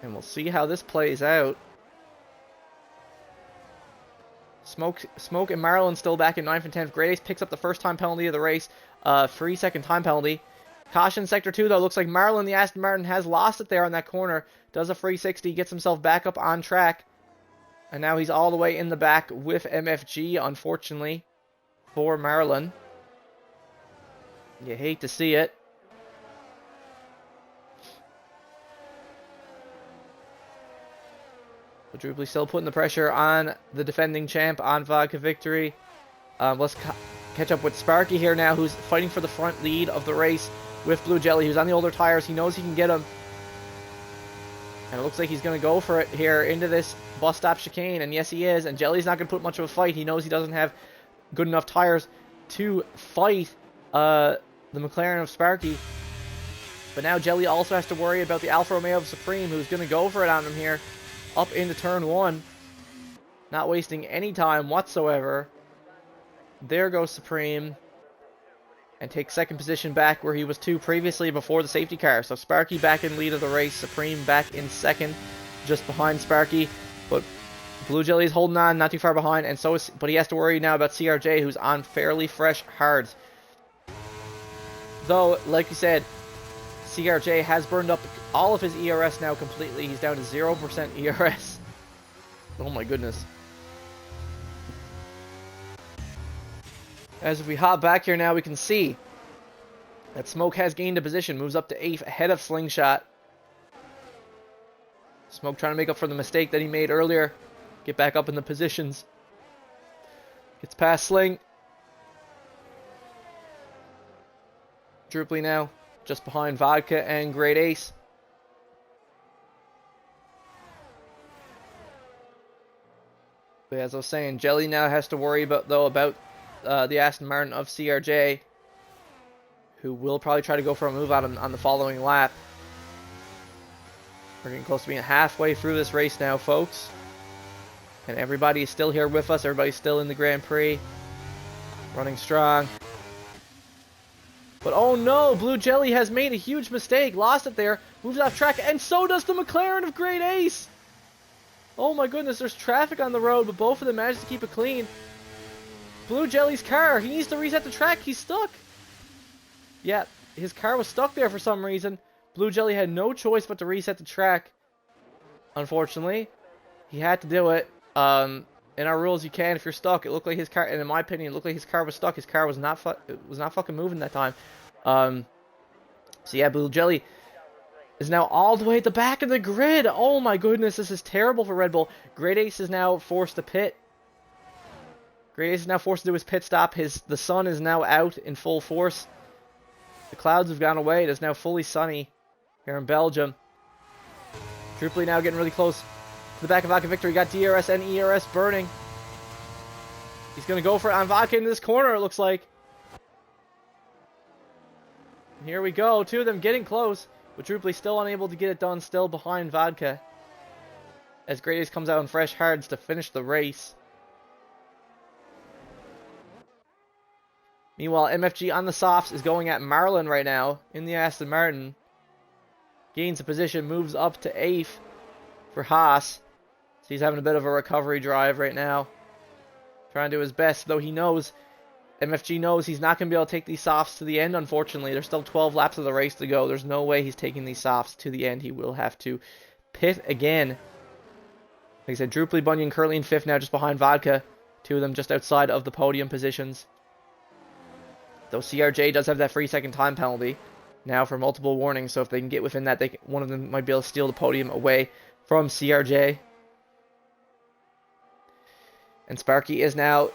And we'll see how this plays out. Smoke and Marlon still back in 9th and 10th. Great Ace picks up the first time penalty of the race. 3-second time penalty. Caution sector 2 though. Looks like Marlon, the Aston Martin, has lost it there on that corner. Does a 360, gets himself back up on track. And now he's all the way in the back with MFG, unfortunately, for Marlon. You hate to see it. But Drupally still putting the pressure on the defending champ, on Vodka Victory. Let's catch up with Sparky here now, who's fighting for the front lead of the race with Blue Jelly, who's on the older tires. He knows he can get him. And it looks like he's going to go for it here into this bus stop chicane. And yes, he is. And Jelly's not going to put much of a fight. He knows he doesn't have good enough tires to fight the McLaren of Sparky. But now Jelly also has to worry about the Alfa Romeo of Supreme, who's going to go for it on him here. Up into turn 1. Not wasting any time whatsoever. There goes Supreme. And takes 2nd position back where he was 2 previously before the safety car. So Sparky back in lead of the race. Supreme back in 2nd, just behind Sparky. But Blue Jelly is holding on, not too far behind. And so is, but he has to worry now about CRJ, who's on fairly fresh hards. Though, like you said, CRJ has burned up all of his ERS now completely. He's down to 0% ERS. Oh my goodness. As we hop back here now, we can see that Smoke has gained a position. Moves up to 8th ahead of Slingshot. Smoke trying to make up for the mistake that he made earlier. Get back up in the positions. Gets past Sling. Drupally now just behind Vodka and Great Ace. But as I was saying, Jelly now has to worry about the Aston Martin of CRJ, who will probably try to go for a move on the following lap. We're getting close to being halfway through this race now, folks. And everybody is still here with us. Everybody's still in the Grand Prix. Running strong. But oh no, Blue Jelly has made a huge mistake. Lost it there. Moves off track. And so does the McLaren of Great Ace. Oh my goodness, there's traffic on the road, but both of them managed to keep it clean. Blue Jelly's car, he needs to reset the track. He's stuck. Yeah, his car was stuck there for some reason. Blue Jelly had no choice but to reset the track. Unfortunately, he had to do it. In our rules, you can if you're stuck. It looked like his car, and in my opinion, it looked like his car was stuck. His car was not fucking moving that time. So yeah, Blue Jelly is now all the way at the back of the grid. Oh my goodness, this is terrible for Red Bull. Great Ace is now forced to pit. Great Ace is now forced to do his pit stop. The sun is now out in full force. The clouds have gone away. It is now fully sunny here in Belgium. Drupally now getting really close to the back of Vodka Victory. Got DRS and ERS burning. He's going to go for it on Vodka in this corner, it looks like. Here we go. Two of them getting close, but Druply still unable to get it done, still behind Vodka. As Great Ace comes out on fresh hards to finish the race. Meanwhile, MFG on the softs is going at Marlin right now in the Aston Martin. Gains a position, moves up to 8th for Haas. So he's having a bit of a recovery drive right now. Trying to do his best, though he knows, MFG knows he's not going to be able to take these softs to the end, unfortunately. There's still 12 laps of the race to go. There's no way he's taking these softs to the end. He will have to pit again. Like I said, Druply Bunyan currently in 5th now, just behind Vodka. Two of them just outside of the podium positions. Though CRJ does have that 3-second time penalty now for multiple warnings, so if they can get within that, one of them might be able to steal the podium away from CRJ. And Sparky is now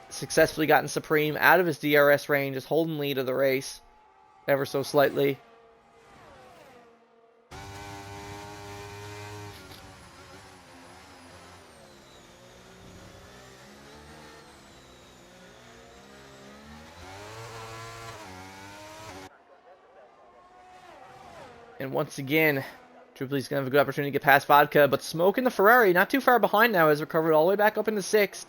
successfully gotten Supreme out of his DRS range, is holding lead of the race ever so slightly. And once again, Druply's going to have a good opportunity to get past Vodka, but Smoke in the Ferrari, not too far behind now, has recovered all the way back up into 6th.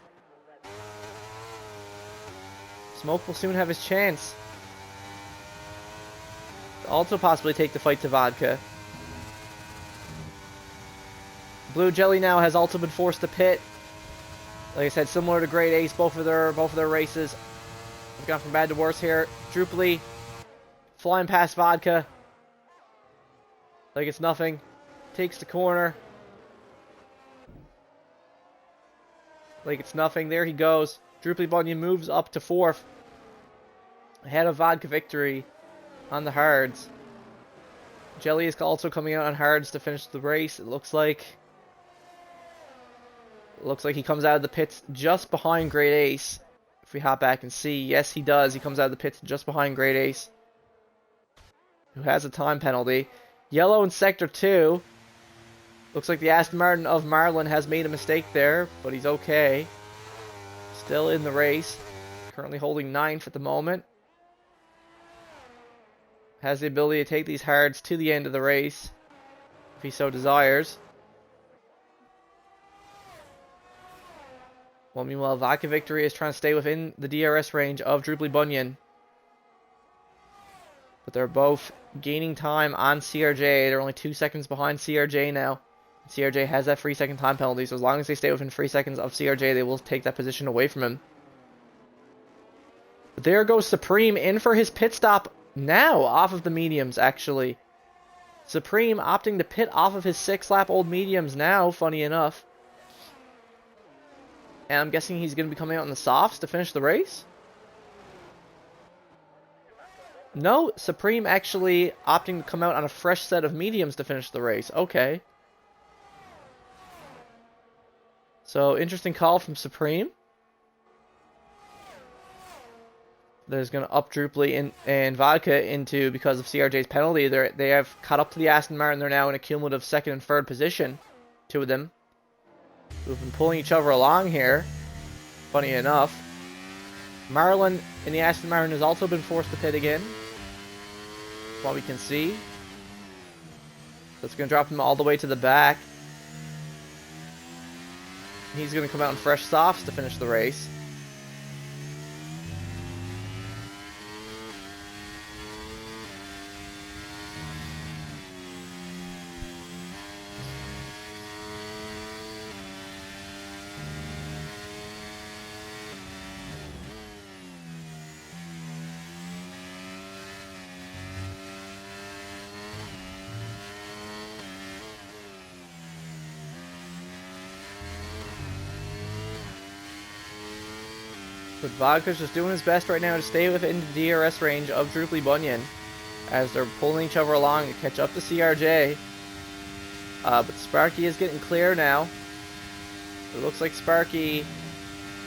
Smoke will soon have his chance to also possibly take the fight to Vodka. Blue Jelly now has also been forced to pit. Like I said, similar to Great Ace, both of their races have gone from bad to worse here. Druply flying past Vodka like it's nothing. Takes the corner like it's nothing. There he goes. Druply Bunyan moves up to 4th. Ahead of Vodka Victory on the hards. Jelly is also coming out on hards to finish the race, it looks like. It looks like he comes out of the pits just behind Great Ace. If we hop back and see, yes he does. He comes out of the pits just behind Great Ace, who has a time penalty. Yellow in Sector 2. Looks like the Aston Martin of Marlin has made a mistake there, but he's okay. Still in the race. Currently holding 9th at the moment. Has the ability to take these hards to the end of the race, if he so desires. Well, meanwhile, Vodka Victory is trying to stay within the DRS range of Druply Bunyan. But they're both gaining time on CRJ. They're only 2 seconds behind CRJ now. CRJ has that 3-second time penalty, so as long as they stay within 3 seconds of CRJ, they will take that position away from him. But there goes Supreme in for his pit stop now, off of the mediums, actually. Supreme opting to pit off of his 6-lap-old mediums now, funny enough. And I'm guessing he's going to be coming out in the softs to finish the race? No, Supreme actually opting to come out on a fresh set of mediums to finish the race. Okay. So, interesting call from Supreme. There's going to up Druply and Vodka into, because of CRJ's penalty, they have caught up to the Aston Martin. They're now in a cumulative 2nd and 3rd position. Two of them. Who've been pulling each other along here. Funny enough. Marlin in the Aston Martin has also been forced to pit again. That's what we can see. That's going to drop him all the way to the back. He's going to come out in fresh softs to finish the race. But Vodka's just doing his best right now to stay within the DRS range of Druply Bunyan as they're pulling each other along to catch up to CRJ. But Sparky is getting clear now. It looks like Sparky...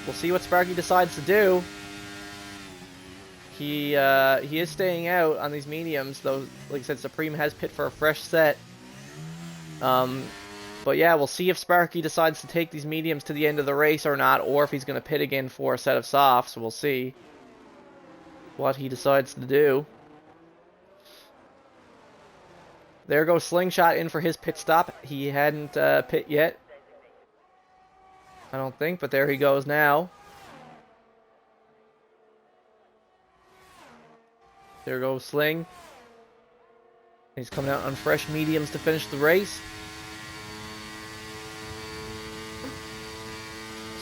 We'll see what Sparky decides to do. He is staying out on these mediums, though, like I said, Supreme has pit for a fresh set. But But yeah, we'll see if Sparky decides to take these mediums to the end of the race or not, or if he's going to pit again for a set of softs. We'll see what he decides to do. There goes Slingshot in for his pit stop. He hadn't pit yet, I don't think, but there he goes now. There goes Sling. He's coming out on fresh mediums to finish the race.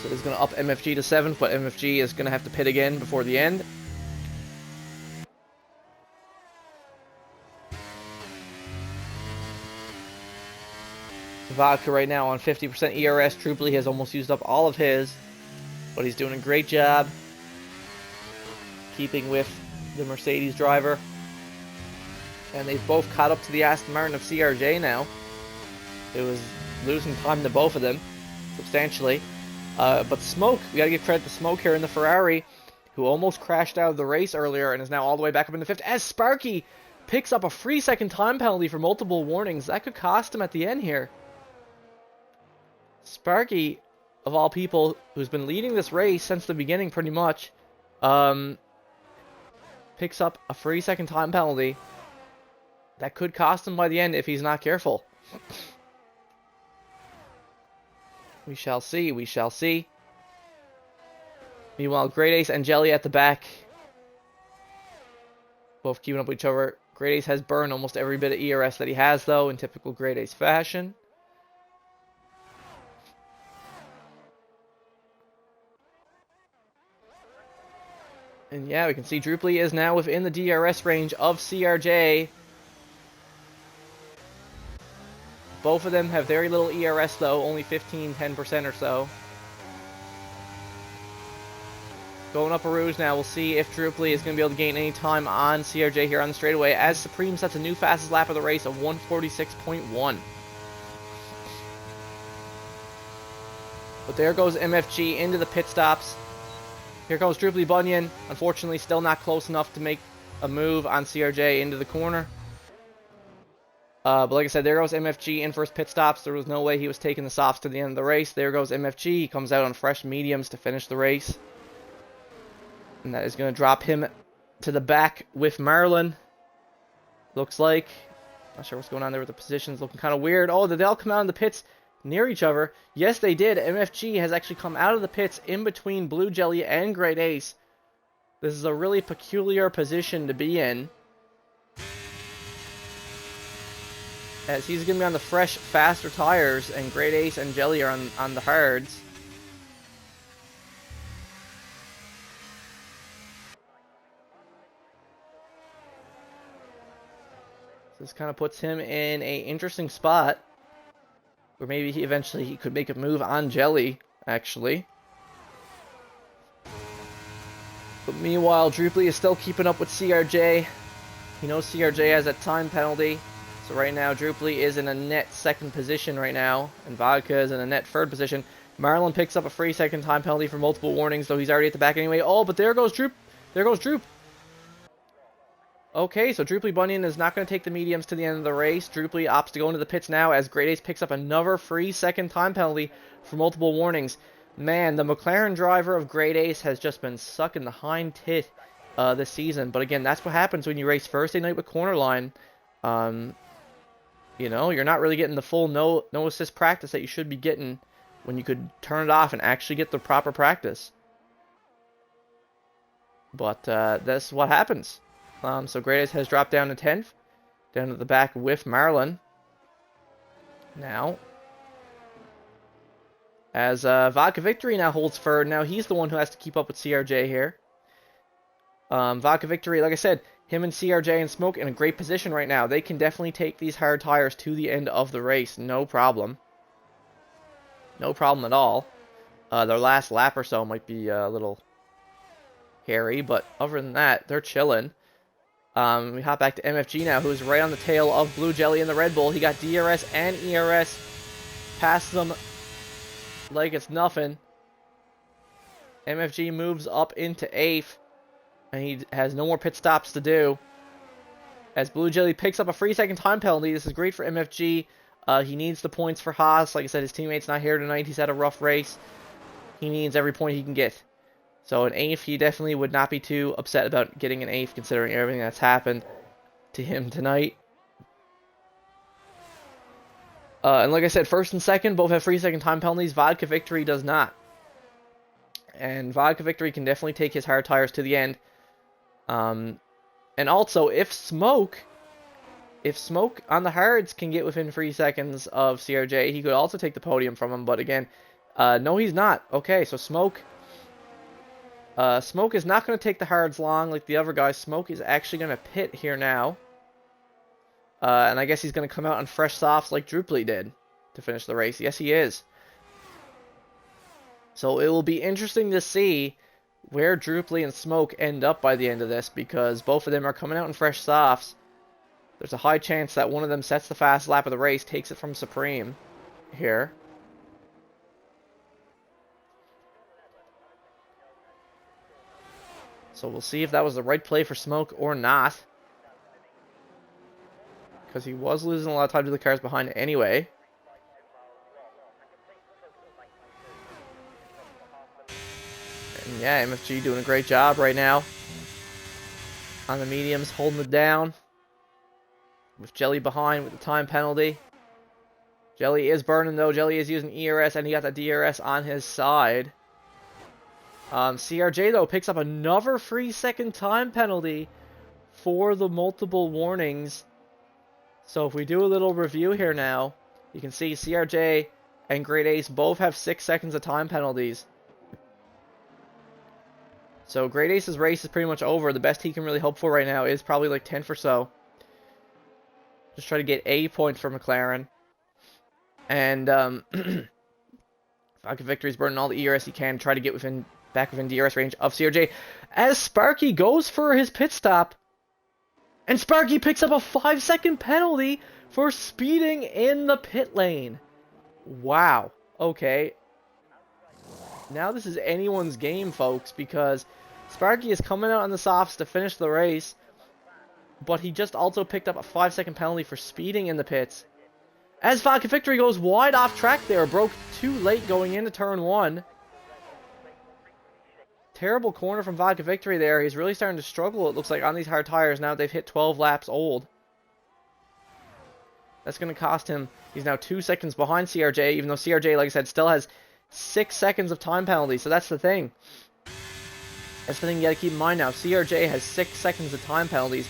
So he's going to up MFG to 7th, but MFG is going to have to pit again before the end. Vodka right now on 50% ERS. Trooply has almost used up all of his, but he's doing a great job keeping with the Mercedes driver. And they've both caught up to the Aston Martin of CRJ now. It was losing time to both of them substantially. But Smoke, we gotta give credit to Smoke here in the Ferrari, who almost crashed out of the race earlier and is now all the way back up in the 5th, as Sparky picks up a 3-second time penalty for multiple warnings. That could cost him at the end here. Sparky, of all people, who's been leading this race since the beginning pretty much, picks up a 3-second time penalty. That could cost him by the end if he's not careful. We shall see, we shall see. Meanwhile, Great Ace and Jelly at the back, both keeping up with each other. Great Ace has burned almost every bit of ERS that he has, though, in typical Great Ace fashion. And yeah, we can see Drooply is now within the DRS range of CRJ. Both of them have very little ERS, though, only 10% or so. Going up a Rouge now, we'll see if Drooply is going to be able to gain any time on CRJ here on the straightaway, as Supreme sets a new fastest lap of the race of 146.1. But there goes MFG into the pit stops. Here comes Drooply Bunyan, unfortunately still not close enough to make a move on CRJ into the corner. But like I said, there goes MFG in for his pit stops. There was no way he was taking the softs to the end of the race. There goes MFG. He comes out on fresh mediums to finish the race. And that is going to drop him to the back with Marlon. Looks like. Not sure what's going on there with the positions. Looking kind of weird. Oh, did they all come out in the pits near each other? Yes, they did. MFG has actually come out of the pits in between Blue Jelly and Great Ace. This is a really peculiar position to be in, as he's going to be on the fresh, faster tires, and Great Ace and Jelly are on the hards. So this kind of puts him in an interesting spot, where maybe he could make a move on Jelly, actually. But meanwhile, Drooply is still keeping up with CRJ. He knows CRJ has a time penalty. So right now, Drooply is in a net 2nd position right now, and Vodka is in a net 3rd position. Marlon picks up a 3-second time penalty for multiple warnings, though he's already at the back anyway. Oh, but there goes Droop. There goes Droop. Okay, so Drooply Bunyan is not going to take the mediums to the end of the race. Drooply opts to go into the pits now, as Great Ace picks up another 3-second time penalty for multiple warnings. Man, the McLaren driver of Great Ace has just been sucking the hind tit this season. But again, that's what happens when you race Thursday night with Cornerline. You know, you're not really getting the full no assist practice that you should be getting when you could turn it off and actually get the proper practice. But that's what happens. So Great Ace has dropped down to 10th, down to the back with Marlon. Now, as Vodka Victory now holds third. Now he's the one who has to keep up with CRJ here. Vodka Victory, like I said, him and CRJ and Smoke in a great position right now. They can definitely take these hard tires to the end of the race. No problem. No problem at all. Their last lap or so might be a little hairy, but other than that, they're chilling. We hop back to MFG now, who's right on the tail of Blue Jelly and the Red Bull. He got DRS and ERS. Passes them like it's nothing. MFG moves up into 8th. And he has no more pit stops to do, as Blue Jelly picks up a 3-second time penalty. This is great for MFG. He needs the points for Haas. Like I said, his teammate's not here tonight. He's had a rough race. He needs every point he can get. So an 8th, he definitely would not be too upset about getting an 8th, considering everything that's happened to him tonight. And like I said, 1st and 2nd both have 3-second time penalties. Vodka Victory does not. And Vodka Victory can definitely take his hard tires to the end. And also, if Smoke on the hards can get within 3 seconds of CRJ, he could also take the podium from him. But again, no, he's not. Okay, so Smoke is not going to take the hards long like the other guys. Smoke is actually going to pit here now. And I guess he's going to come out on fresh softs like Druply did to finish the race. Yes, he is. So it will be interesting to see where Druply and Smoke end up by the end of this, because both of them are coming out in fresh softs. There's a high chance that one of them sets the fast lap of the race, takes it from Supreme here. So we'll see if that was the right play for Smoke or not, because he was losing a lot of time to the cars behind anyway. And yeah, MFG doing a great job right now on the mediums, holding it down. With Jelly behind with the time penalty. Jelly is burning though. Jelly is using ERS, and he got the DRS on his side. CRJ though picks up another 3-second time penalty for the multiple warnings. So if we do a little review here now, you can see CRJ and Great Ace both have 6 seconds of time penalties. So Great Ace's race is pretty much over. The best he can really hope for right now is probably like 10th or so. Just try to get a point for McLaren. And Vodka Victory's burning all the ERS he can, try to get back within DRS range of CRJ. As Sparky goes for his pit stop. And Sparky picks up a 5-second penalty for speeding in the pit lane. Wow. Okay. Now this is anyone's game, folks, because Sparky is coming out on the softs to finish the race. But he just also picked up a 5-second penalty for speeding in the pits. As Vodka Victory goes wide off track there, broke too late going into turn 1. Terrible corner from Vodka Victory there. He's really starting to struggle, it looks like, on these hard tires now that they've hit 12 laps old. That's going to cost him. He's now 2 seconds behind CRJ, even though CRJ, like I said, still has 6 seconds of time penalty. So that's the thing. That's the thing you got to keep in mind now. CRJ has 6 seconds of time penalties.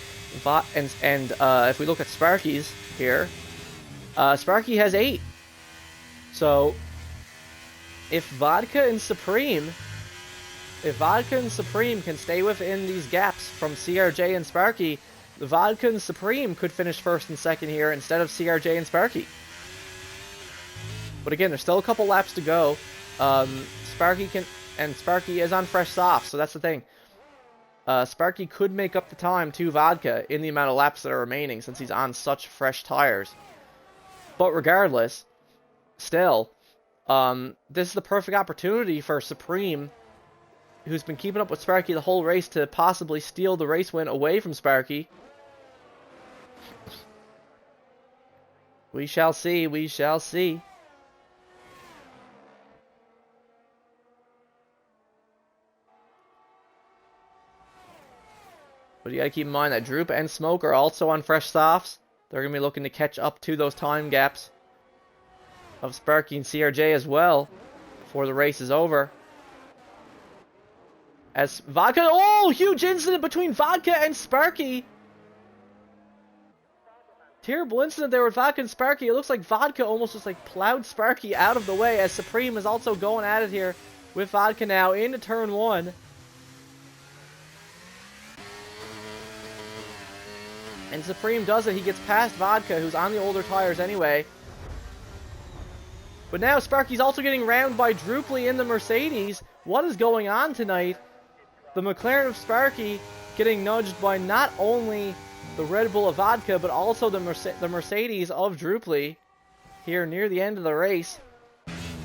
And if we look at Sparky's here, Sparky has 8. So if Vodka and Supreme can stay within these gaps from CRJ and Sparky, the Vodka and Supreme could finish 1st and 2nd here instead of CRJ and Sparky. But again, there's still a couple laps to go. Sparky is on fresh soft, so that's the thing. Sparky could make up the time to Vodka in the amount of laps that are remaining since he's on such fresh tires. But regardless, still, this is the perfect opportunity for Supreme, who's been keeping up with Sparky the whole race, to possibly steal the race win away from Sparky. We shall see, we shall see. But you gotta keep in mind that Droop and Smoke are also on fresh softs. They're gonna be looking to catch up to those time gaps of Sparky and CRJ as well before the race is over. As Vodka, oh, huge incident between Vodka and Sparky. Terrible incident there with Vodka and Sparky. It looks like Vodka almost just like plowed Sparky out of the way, as Supreme is also going at it here with Vodka now into turn 1. And Supreme does it. He gets past Vodka, who's on the older tires anyway. But now Sparky's also getting rammed by Druply in the Mercedes. What is going on tonight? The McLaren of Sparky getting nudged by not only the Red Bull of Vodka, but also the Mercedes of Druply here near the end of the race,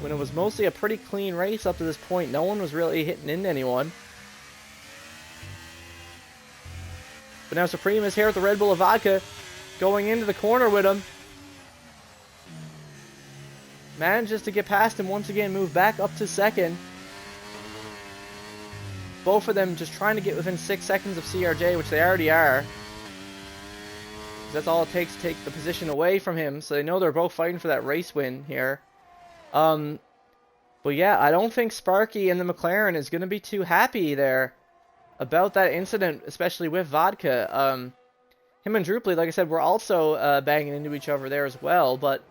when it was mostly a pretty clean race up to this point. No one was really hitting into anyone. But now Supreme is here with the Red Bull of Vodka, going into the corner with him. Manages to get past him once again, move back up to second. Both of them just trying to get within 6 seconds of CRJ, which they already are. That's all it takes to take the position away from him, so they know they're both fighting for that race win here. But yeah, I don't think Sparky and the McLaren is going to be too happy there about that incident, especially with Vodka. Him and Druply, like I said, were also banging into each other there as well, but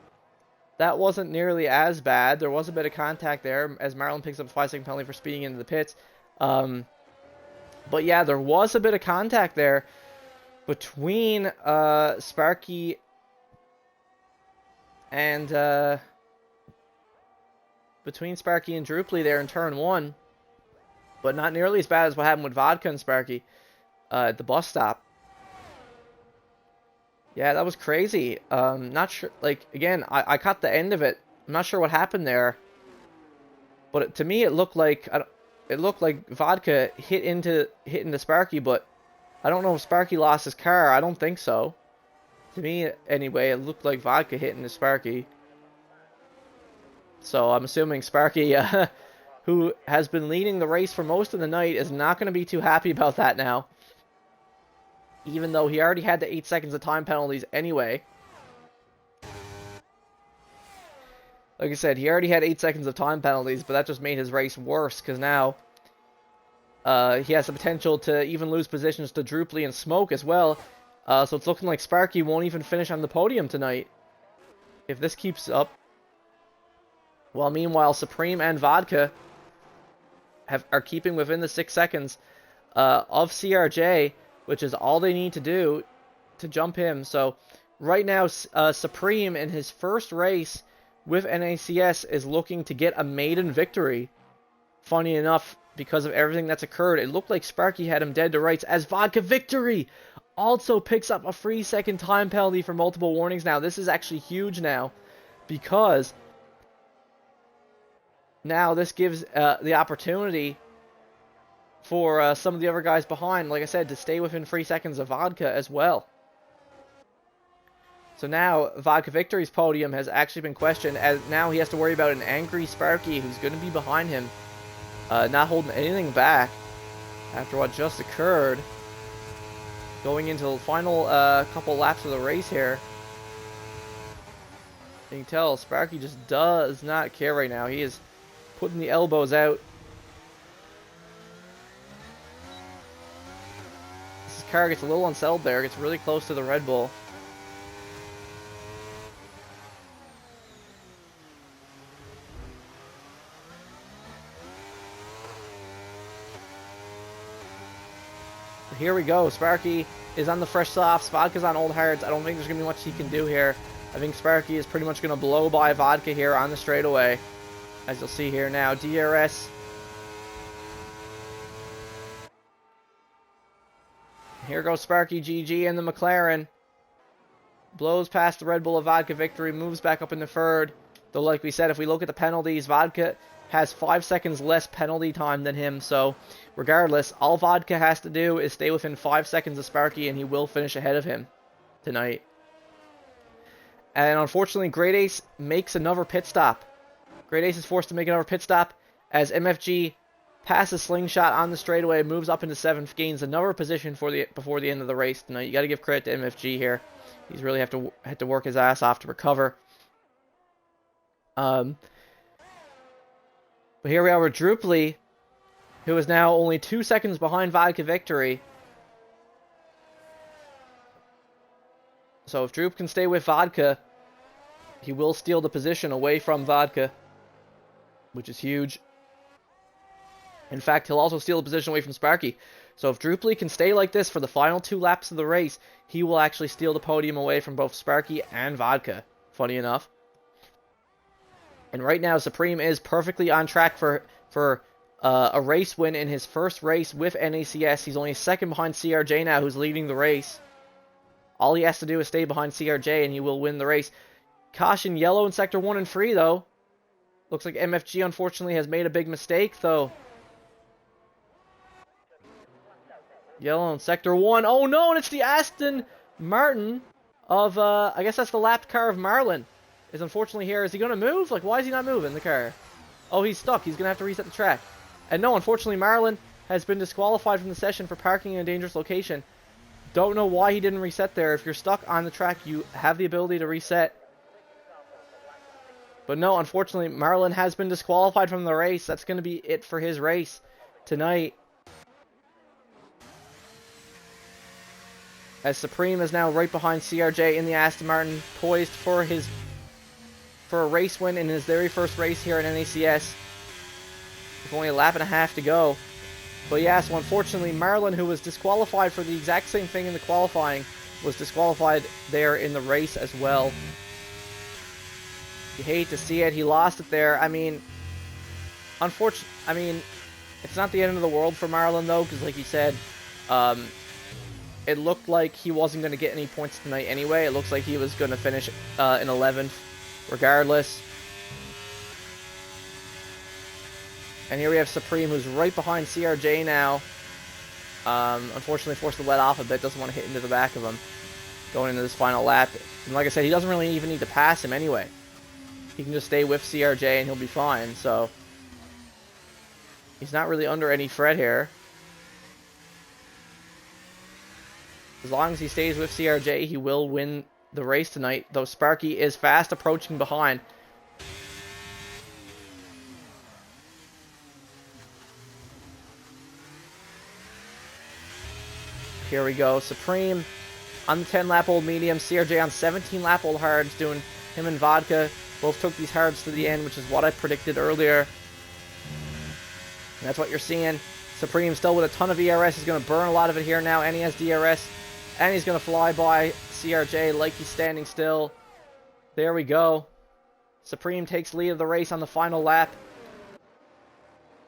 that wasn't nearly as bad. There was a bit of contact there as Marlon picks up a 5-second penalty for speeding into the pits. But yeah, there was a bit of contact there between Sparky and Druply there in turn 1, but not nearly as bad as what happened with Vodka and Sparky at the bus stop. Yeah, that was crazy. Not sure, like, again, I caught the end of it. I'm not sure what happened there, but to me it looked like Vodka hit into Sparky, but I don't know if Sparky lost his car. I don't think so. To me, anyway, it looked like Vodka hit into Sparky. So I'm assuming Sparky, who has been leading the race for most of the night, is not going to be too happy about that now. Even though he already had the 8 seconds of time penalties anyway. Like I said, he already had 8 seconds of time penalties, but that just made his race worse, because now he has the potential to even lose positions to Druply and Smoke as well. So it's looking like Sparky won't even finish on the podium tonight if this keeps up. Well, meanwhile, Supreme and Vodka are keeping within the 6 seconds of CRJ, which is all they need to do to jump him. So right now, Supreme in his first race with NACS is looking to get a maiden victory. Funny enough, because of everything that's occurred, it looked like Sparky had him dead to rights as Vodka Victory also picks up a 3-second time penalty for multiple warnings. Now, this is actually huge now, because now this gives the opportunity for some of the other guys behind, like I said, to stay within 3 seconds of Vodka as well. So now, Vodka Victory's podium has actually been questioned, as now he has to worry about an angry Sparky who's going to be behind him, not holding anything back after what just occurred. Going into the final couple laps of the race here. You can tell Sparky just does not care right now. He is putting the elbows out. This car gets a little unsettled there. Gets really close to the Red Bull. Here we go. Sparky is on the fresh softs. Vodka's on old hards. I don't think there's going to be much he can do here. I think Sparky is pretty much going to blow by Vodka here on the straightaway. As you'll see here now. DRS. Here goes Sparky GG and the McLaren. Blows past the Red Bull of Vodka Victory. Moves back up in the third. Though, like we said, if we look at the penalties, Vodka has 5 seconds less penalty time than him. So, regardless, all Vodka has to do is stay within 5 seconds of Sparky, and he will finish ahead of him tonight. And unfortunately, Great Ace makes another pit stop. Great Ace is forced to make another pit stop as MFG passes Slingshot on the straightaway, moves up into 7th, gains another position before the end of the race tonight. You got to give credit to MFG here. He's really had to work his ass off to recover. But here we are with Druply, who is now only 2 seconds behind Vodka Victory. So if Droop can stay with Vodka, he will steal the position away from Vodka, which is huge. In fact, he'll also steal the position away from Sparky. So if Druply can stay like this for the final 2 laps of the race, he will actually steal the podium away from both Sparky and Vodka, funny enough. And right now, Supreme is perfectly on track for a race win in his first race with NACS. He's only a second behind CRJ now, who's leading the race. All he has to do is stay behind CRJ, and he will win the race. Caution yellow in Sector 1 and 3, though. Looks like MFG, unfortunately, has made a big mistake, though. Yellow in Sector 1. Oh, no, and it's the Aston Martin of, I guess that's the lapped car of Marlon. is unfortunately here. Is he going to move? Like, why is he not moving the car? Oh, he's stuck. He's going to have to reset the track. And no, unfortunately, Marlon has been disqualified from the session for parking in a dangerous location. Don't know why he didn't reset there. If you're stuck on the track, you have the ability to reset. But no, unfortunately, Marlon has been disqualified from the race. That's going to be it for his race tonight. As Supreme is now right behind CRJ in the Aston Martin, poised for a race win in his very first race here in NACS. With only a lap and a half to go. But yeah, so unfortunately, Marlon, who was disqualified for the exact same thing in the qualifying, was disqualified there in the race as well. You hate to see it. He lost it there. I mean, it's not the end of the world for Marlon, though, because like you said, it looked like he wasn't going to get any points tonight anyway. It looks like he was going to finish in 11th regardless. And here we have Supreme, who's right behind CRJ now. Unfortunately forced to let off a bit. Doesn't want to hit into the back of him going into this final lap. And like I said, he doesn't really even need to pass him anyway. He can just stay with CRJ and he'll be fine. So he's not really under any threat here. As long as he stays with CRJ, he will win the race tonight. Though Sparky is fast approaching behind. Here we go. Supreme on the 10-lap-old medium. CRJ on 17-lap-old hards, doing him and Vodka. Both took these hards to the end, which is what I predicted earlier. And that's what you're seeing. Supreme still with a ton of ERS. He's going to burn a lot of it here now, and he has DRS. And he's going to fly by CRJ like he's standing still. There we go. Supreme takes lead of the race on the final lap.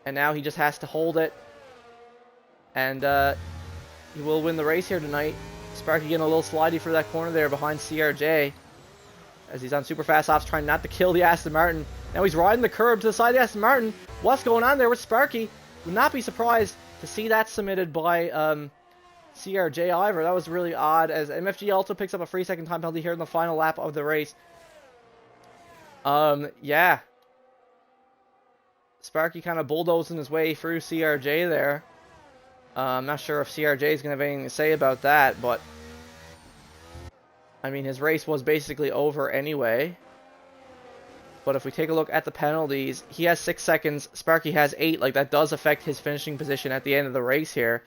And now he just has to hold it. And he will win the race here tonight. Sparky getting a little slidey for that corner there behind CRJ. As he's on super fast ops, trying not to kill the Aston Martin. Now he's riding the curb to the side of the Aston Martin. What's going on there with Sparky? Would not be surprised to see that submitted by CRJ either. That was really odd, as MFG also picks up a 3-second time penalty here in the final lap of the race. Yeah. Sparky kind of bulldozing his way through CRJ there. I'm not sure if CRJ is going to have anything to say about that, but I mean, his race was basically over anyway. But if we take a look at the penalties, he has 6 seconds, Sparky has 8. Like, that does affect his finishing position at the end of the race here.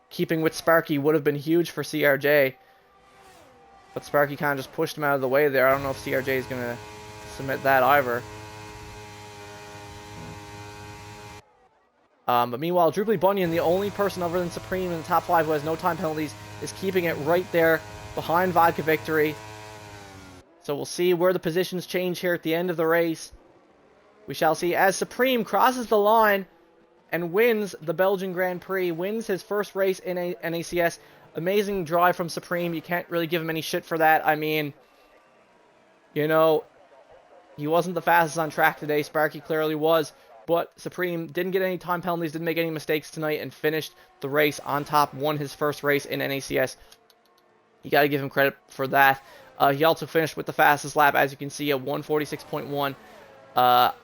Keeping with Sparky would have been huge for CRJ. But Sparky kind of just pushed him out of the way there. I don't know if CRJ is going to submit that either. But meanwhile, Druply Bunyan, the only person other than Supreme in the top 5 who has no time penalties, is keeping it right there behind Vodka Victory. So we'll see where the positions change here at the end of the race. We shall see as Supreme crosses the line and wins the Belgian Grand Prix, wins his first race in NACS. Amazing drive from Supreme. You can't really give him any shit for that. I mean, you know, he wasn't the fastest on track today. Sparky clearly was. But Supreme didn't get any time penalties, didn't make any mistakes tonight, and finished the race on top, won his first race in NACS. You got to give him credit for that. He also finished with the fastest lap, as you can see, at 146.1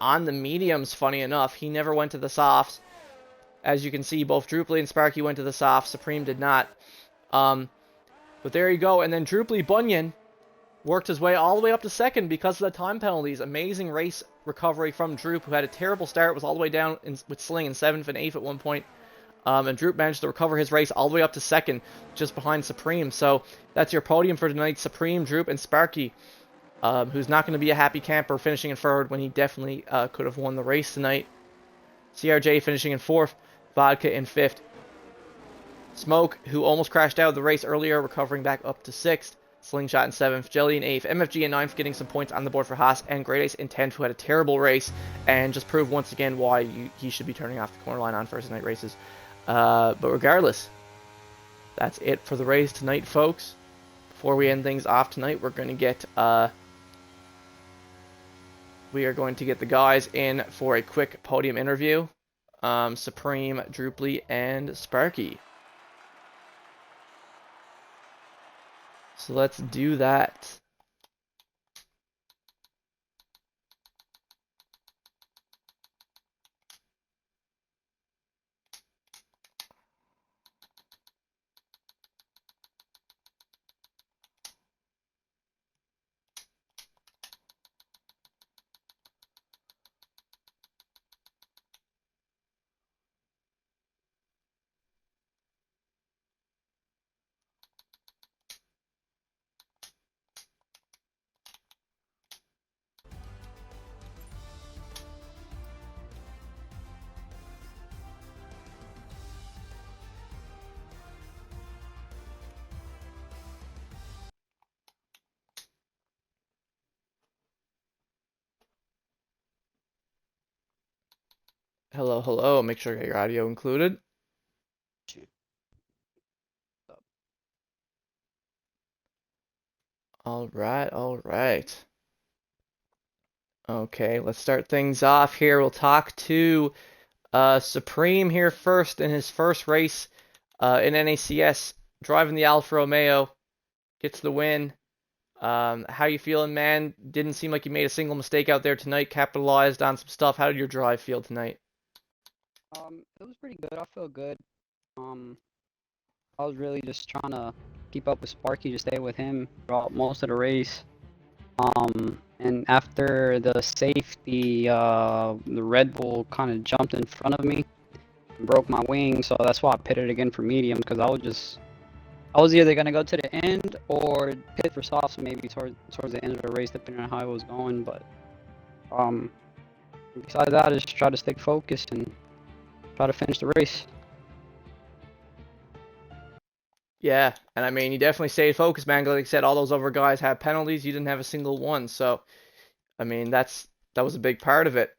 on the mediums, funny enough. He never went to the softs. As you can see, both Druply and Sparky went to the softs. Supreme did not. But there you go. And then Druply Bunyan worked his way all the way up to second because of the time penalties. Amazing race recovery from Droop, who had a terrible start, was all the way down with Sling in 7th and 8th at one point. And Droop managed to recover his race all the way up to second, just behind Supreme. So that's your podium for tonight. Supreme, Droop, and Sparky, who's not going to be a happy camper finishing in third when he definitely could have won the race tonight. CRJ finishing in 4th, Vodka in 5th. Smoke, who almost crashed out of the race earlier, recovering back up to 6th. Slingshot in 7th, Jelly in 8th, MFG in 9th, getting some points on the board for Haas, and Great Ace in 10th, who had a terrible race, and just proved once again why he should be turning off the corner line on Thursday night races. But regardless, that's it for the race tonight, folks. Before we end things off tonight, we're going to get the guys in for a quick podium interview. Supreme, Druply, and Sparky. So let's do that. Hello, hello. Make sure you get your audio included. All right, all right. Okay, let's start things off here. We'll talk to Supreme here first in his first race in NACS, driving the Alfa Romeo, gets the win. How you feeling, man? Didn't seem like you made a single mistake out there tonight, capitalized on some stuff. How did your drive feel tonight? It was pretty good. I feel good. Um, I was really just trying to keep up with Sparky, just stay with him throughout most of the race. And after the safety, the Red Bull kind of jumped in front of me and broke my wing, so that's why I pitted again for mediums because I was either gonna go to the end or pit for softs maybe towards the end of the race, depending on how it was going. But um, besides that, I just try to stay focused and try to finish the race. Yeah, and I mean, you definitely stayed focused, man. Like I said, all those other guys had penalties. You didn't have a single one. So, I mean, that was a big part of it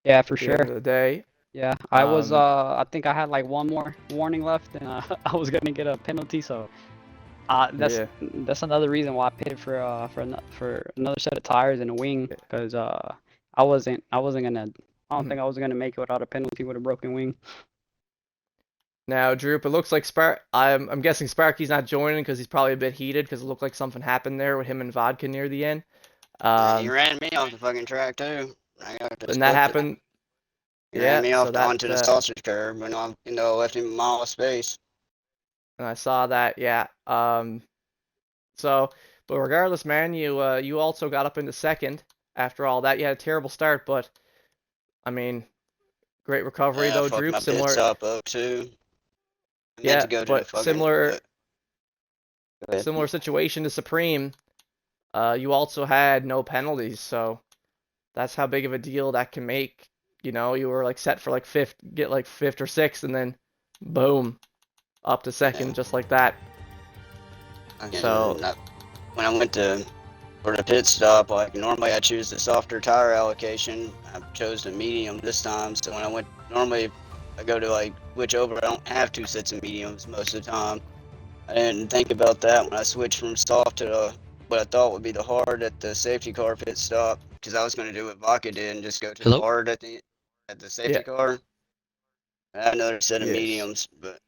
Yeah, for at the end sure. of the day. Yeah, Um, I think I had like one more warning left, and I was gonna get a penalty. So, uh, that's yeah. that's another reason why I paid for another set of tires and a wing, because I wasn't gonna I don't think I was gonna make it without a penalty with a broken wing. Now, Droop, it looks like I'm guessing Sparky's not joining because he's probably a bit heated because it looked like something happened there with him and Vodka near the end. He Um, ran me off the fucking track too. I got just and that clipped it. happened. He ran Yeah. me So off that onto the sausage curb, and left him a mile of space. and I saw that. Yeah. So, but regardless, man, you also got up into second after all that. You had a terrible start, but I mean, great recovery Yeah, I though, fucked Droop. my pit Similar. stop up too. I meant Yeah, to go to the but fucking. similar Go ahead. similar situation to Supreme. You also had no penalties, so that's how big of a deal that can make. You know, you were like set for like fifth or sixth, and then boom, up to Yeah. second just like that. So, Fucking, when I went to for the pit stop, like normally I choose the softer tire allocation. I chose the medium this time, so when I went normally I go to like switch over. I don't have two sets of mediums most of the time. I didn't think about that when I switched from soft to what I thought would be the hard at the safety car pit stop, because I was going to do what Vaca did and just go to the Hello? hard at the yeah, safety car. I had another set of yes. mediums, but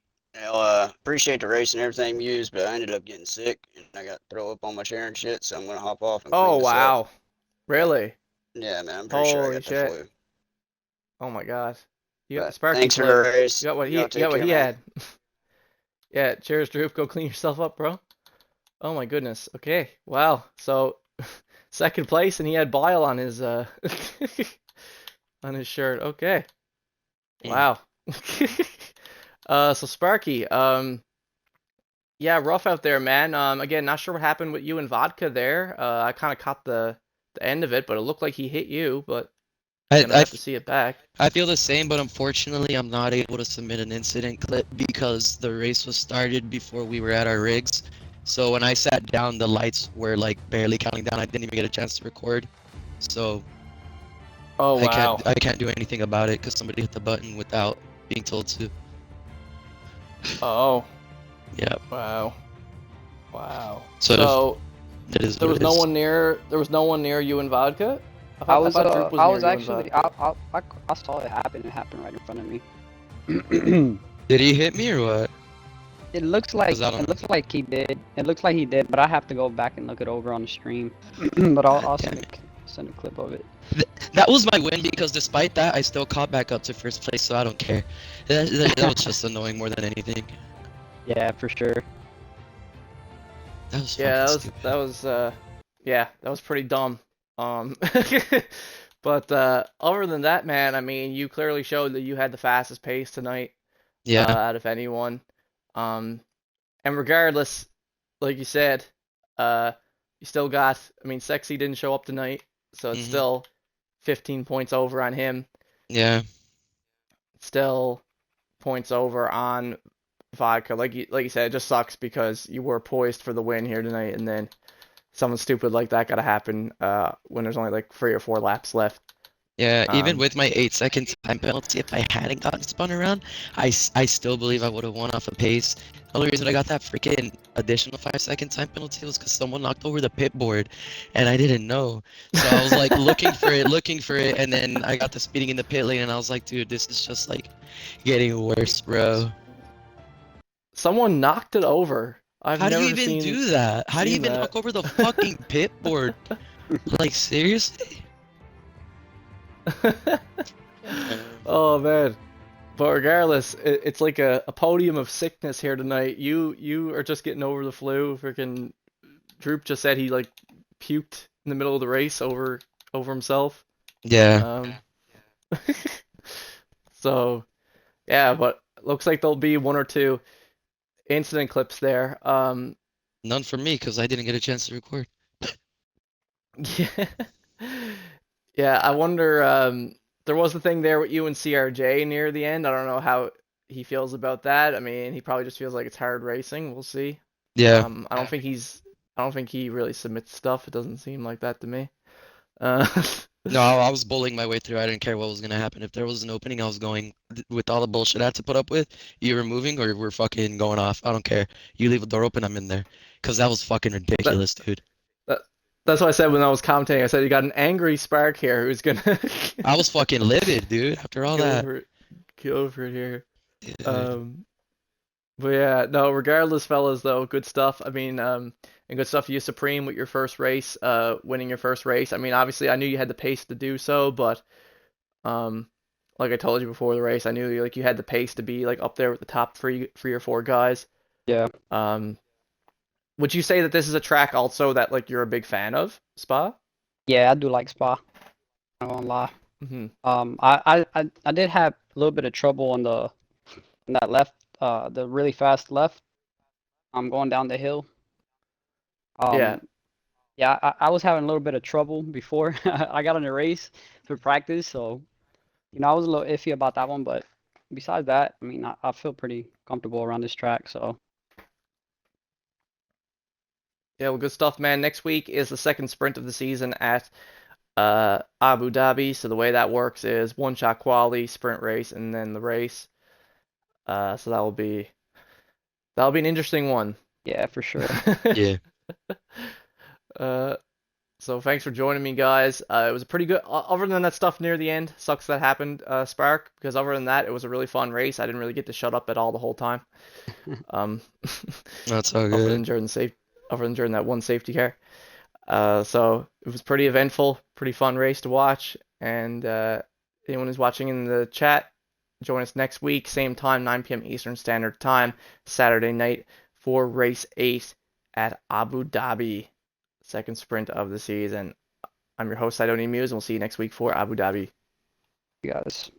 appreciate the race and everything used, but I ended up getting sick and I got throw up on my chair and shit, so I'm going to hop off and Oh clean this up. wow, But really? yeah, man, I'm pretty sure I Holy got the shit! flu. Oh my God, you got the But Sparky thanks for flu. the race. Y'all You take got what care, he man. had. Yeah, cheers, Droop. Go clean yourself up, bro. Oh my goodness. Okay. Wow. So second place, and he had bile on his on his shirt. Okay. Damn. Wow. So Sparky, yeah, rough out there, man. Again, not sure what happened with you and Vodka there. I kind of caught the end of it, but it looked like he hit you, but I, gonna I, have to f- see it back. I feel the same, but unfortunately, I'm not able to submit an incident clip because the race was started before we were at our rigs. So when I sat down, the lights were like barely counting down. I didn't even get a chance to record. So Oh wow. I can't do anything about it because somebody hit the button without being told to. Oh Yeah. wow. Wow. So So it is what it is. there was no one near you and Vodka? I I was thought Droop was I near was you and actually Vodka. I saw it happen. It happened right in front of me. Did he hit me or what? Because I don't It know. looks like he did. It looks like he did, but I have to go back and look it over on the stream. But God I'll damn it. send a clip of it. That was my win because despite that, I still caught back up to first place, so I don't care. That was just annoying more than anything. Yeah, for sure. That was Yeah, fucking stupid. yeah, that was pretty dumb. Um but other than that, man, I mean, you clearly showed that you had the fastest pace tonight Yeah. out of anyone. Um and regardless, like you said, uh you still got, I mean, Sexy didn't show up tonight, so it's Mhm. still 15 points over on him. Yeah. Still points over on Vodka. Like you said, it just sucks because you were poised for the win here tonight, and then something stupid like that gotta happen when there's only like 3 or 4 laps left. Yeah, even Um, with my 8 second time penalty, if I hadn't gotten spun around, I still believe I would have won off a pace. The only reason I got that freaking additional 5 second time penalty was because someone knocked over the pit board, and I didn't know. So I was like looking for it, and then I got the speeding in the pit lane, and I was like, dude, this is just like getting worse, bro. someone knocked it over. I've How do you never even seen do that? How do you seen even that. knock over the fucking pit board? Like, seriously? Oh man. But regardless, it's like a podium of sickness here tonight. You are just getting over the flu. Freaking Droop just said he like puked in the middle of the race over himself. Yeah, Um, so yeah, but looks like there'll be one or two incident clips there. none for me because I didn't get a chance to record. Yeah, yeah. I wonder. There was the thing there with you and CRJ near the end. I don't know how he feels about that. I mean, he probably just feels like it's hard racing. We'll see. Yeah. I don't think he really submits stuff. It doesn't seem like that to me. Uh, No, I was bullying my way through. I didn't care what was gonna happen. If there was an opening, I was going with all the bullshit I had to put up with. You're moving or we're fucking going off. I don't care. You leave the door open, I'm in there. Cause that was fucking that, ridiculous, dude. that that's what I said when I was commentating. I said you got an angry Spark here who's gonna I was fucking livid, dude. After all go that, for it, go for it here. dude. Um, but yeah, no. Regardless, fellas, though, good stuff. I mean, and good stuff for you, Supreme, with your first race, winning your first race. I mean, obviously, I knew you had the pace to do so, but um, like I told you before the race, I knew you had the pace to be like up there with the top three or four guys. Yeah. Um, would you say that this is a track also that like you're a big fan of, Spa? Yeah, I do like Spa. I'm not gonna lie. Hmm. I did have a little bit of trouble on that left, the really fast left. I'm going down the hill. Yeah. Um, yeah, I was having a little bit of trouble before I got on the race for practice, so I was a little iffy about that one, but besides that, I mean, I feel pretty comfortable around this track, so Yeah, well, good stuff, man. Next week is the second sprint of the season at Abu Dhabi. So the way that works is one shot quali, sprint race, and then the race. So that'll be an interesting one. yeah, for sure. Yeah. Uh, so thanks for joining me, guys. It was a pretty good. Other than that stuff near the end, sucks that happened, Spark. Because other than that, it was a really fun race. I didn't really get to shut up at all the whole time. Um, That's all other good. than other than during that one safety car. So it was pretty eventful, pretty fun race to watch. And anyone who's watching in the chat, join us next week, same time, 9 p.m. Eastern Standard Time, Saturday night for race 8 at Abu Dhabi, second sprint of the season. I'm your host, I Don't Need Muse, and we'll see you next week for Abu Dhabi. You guys.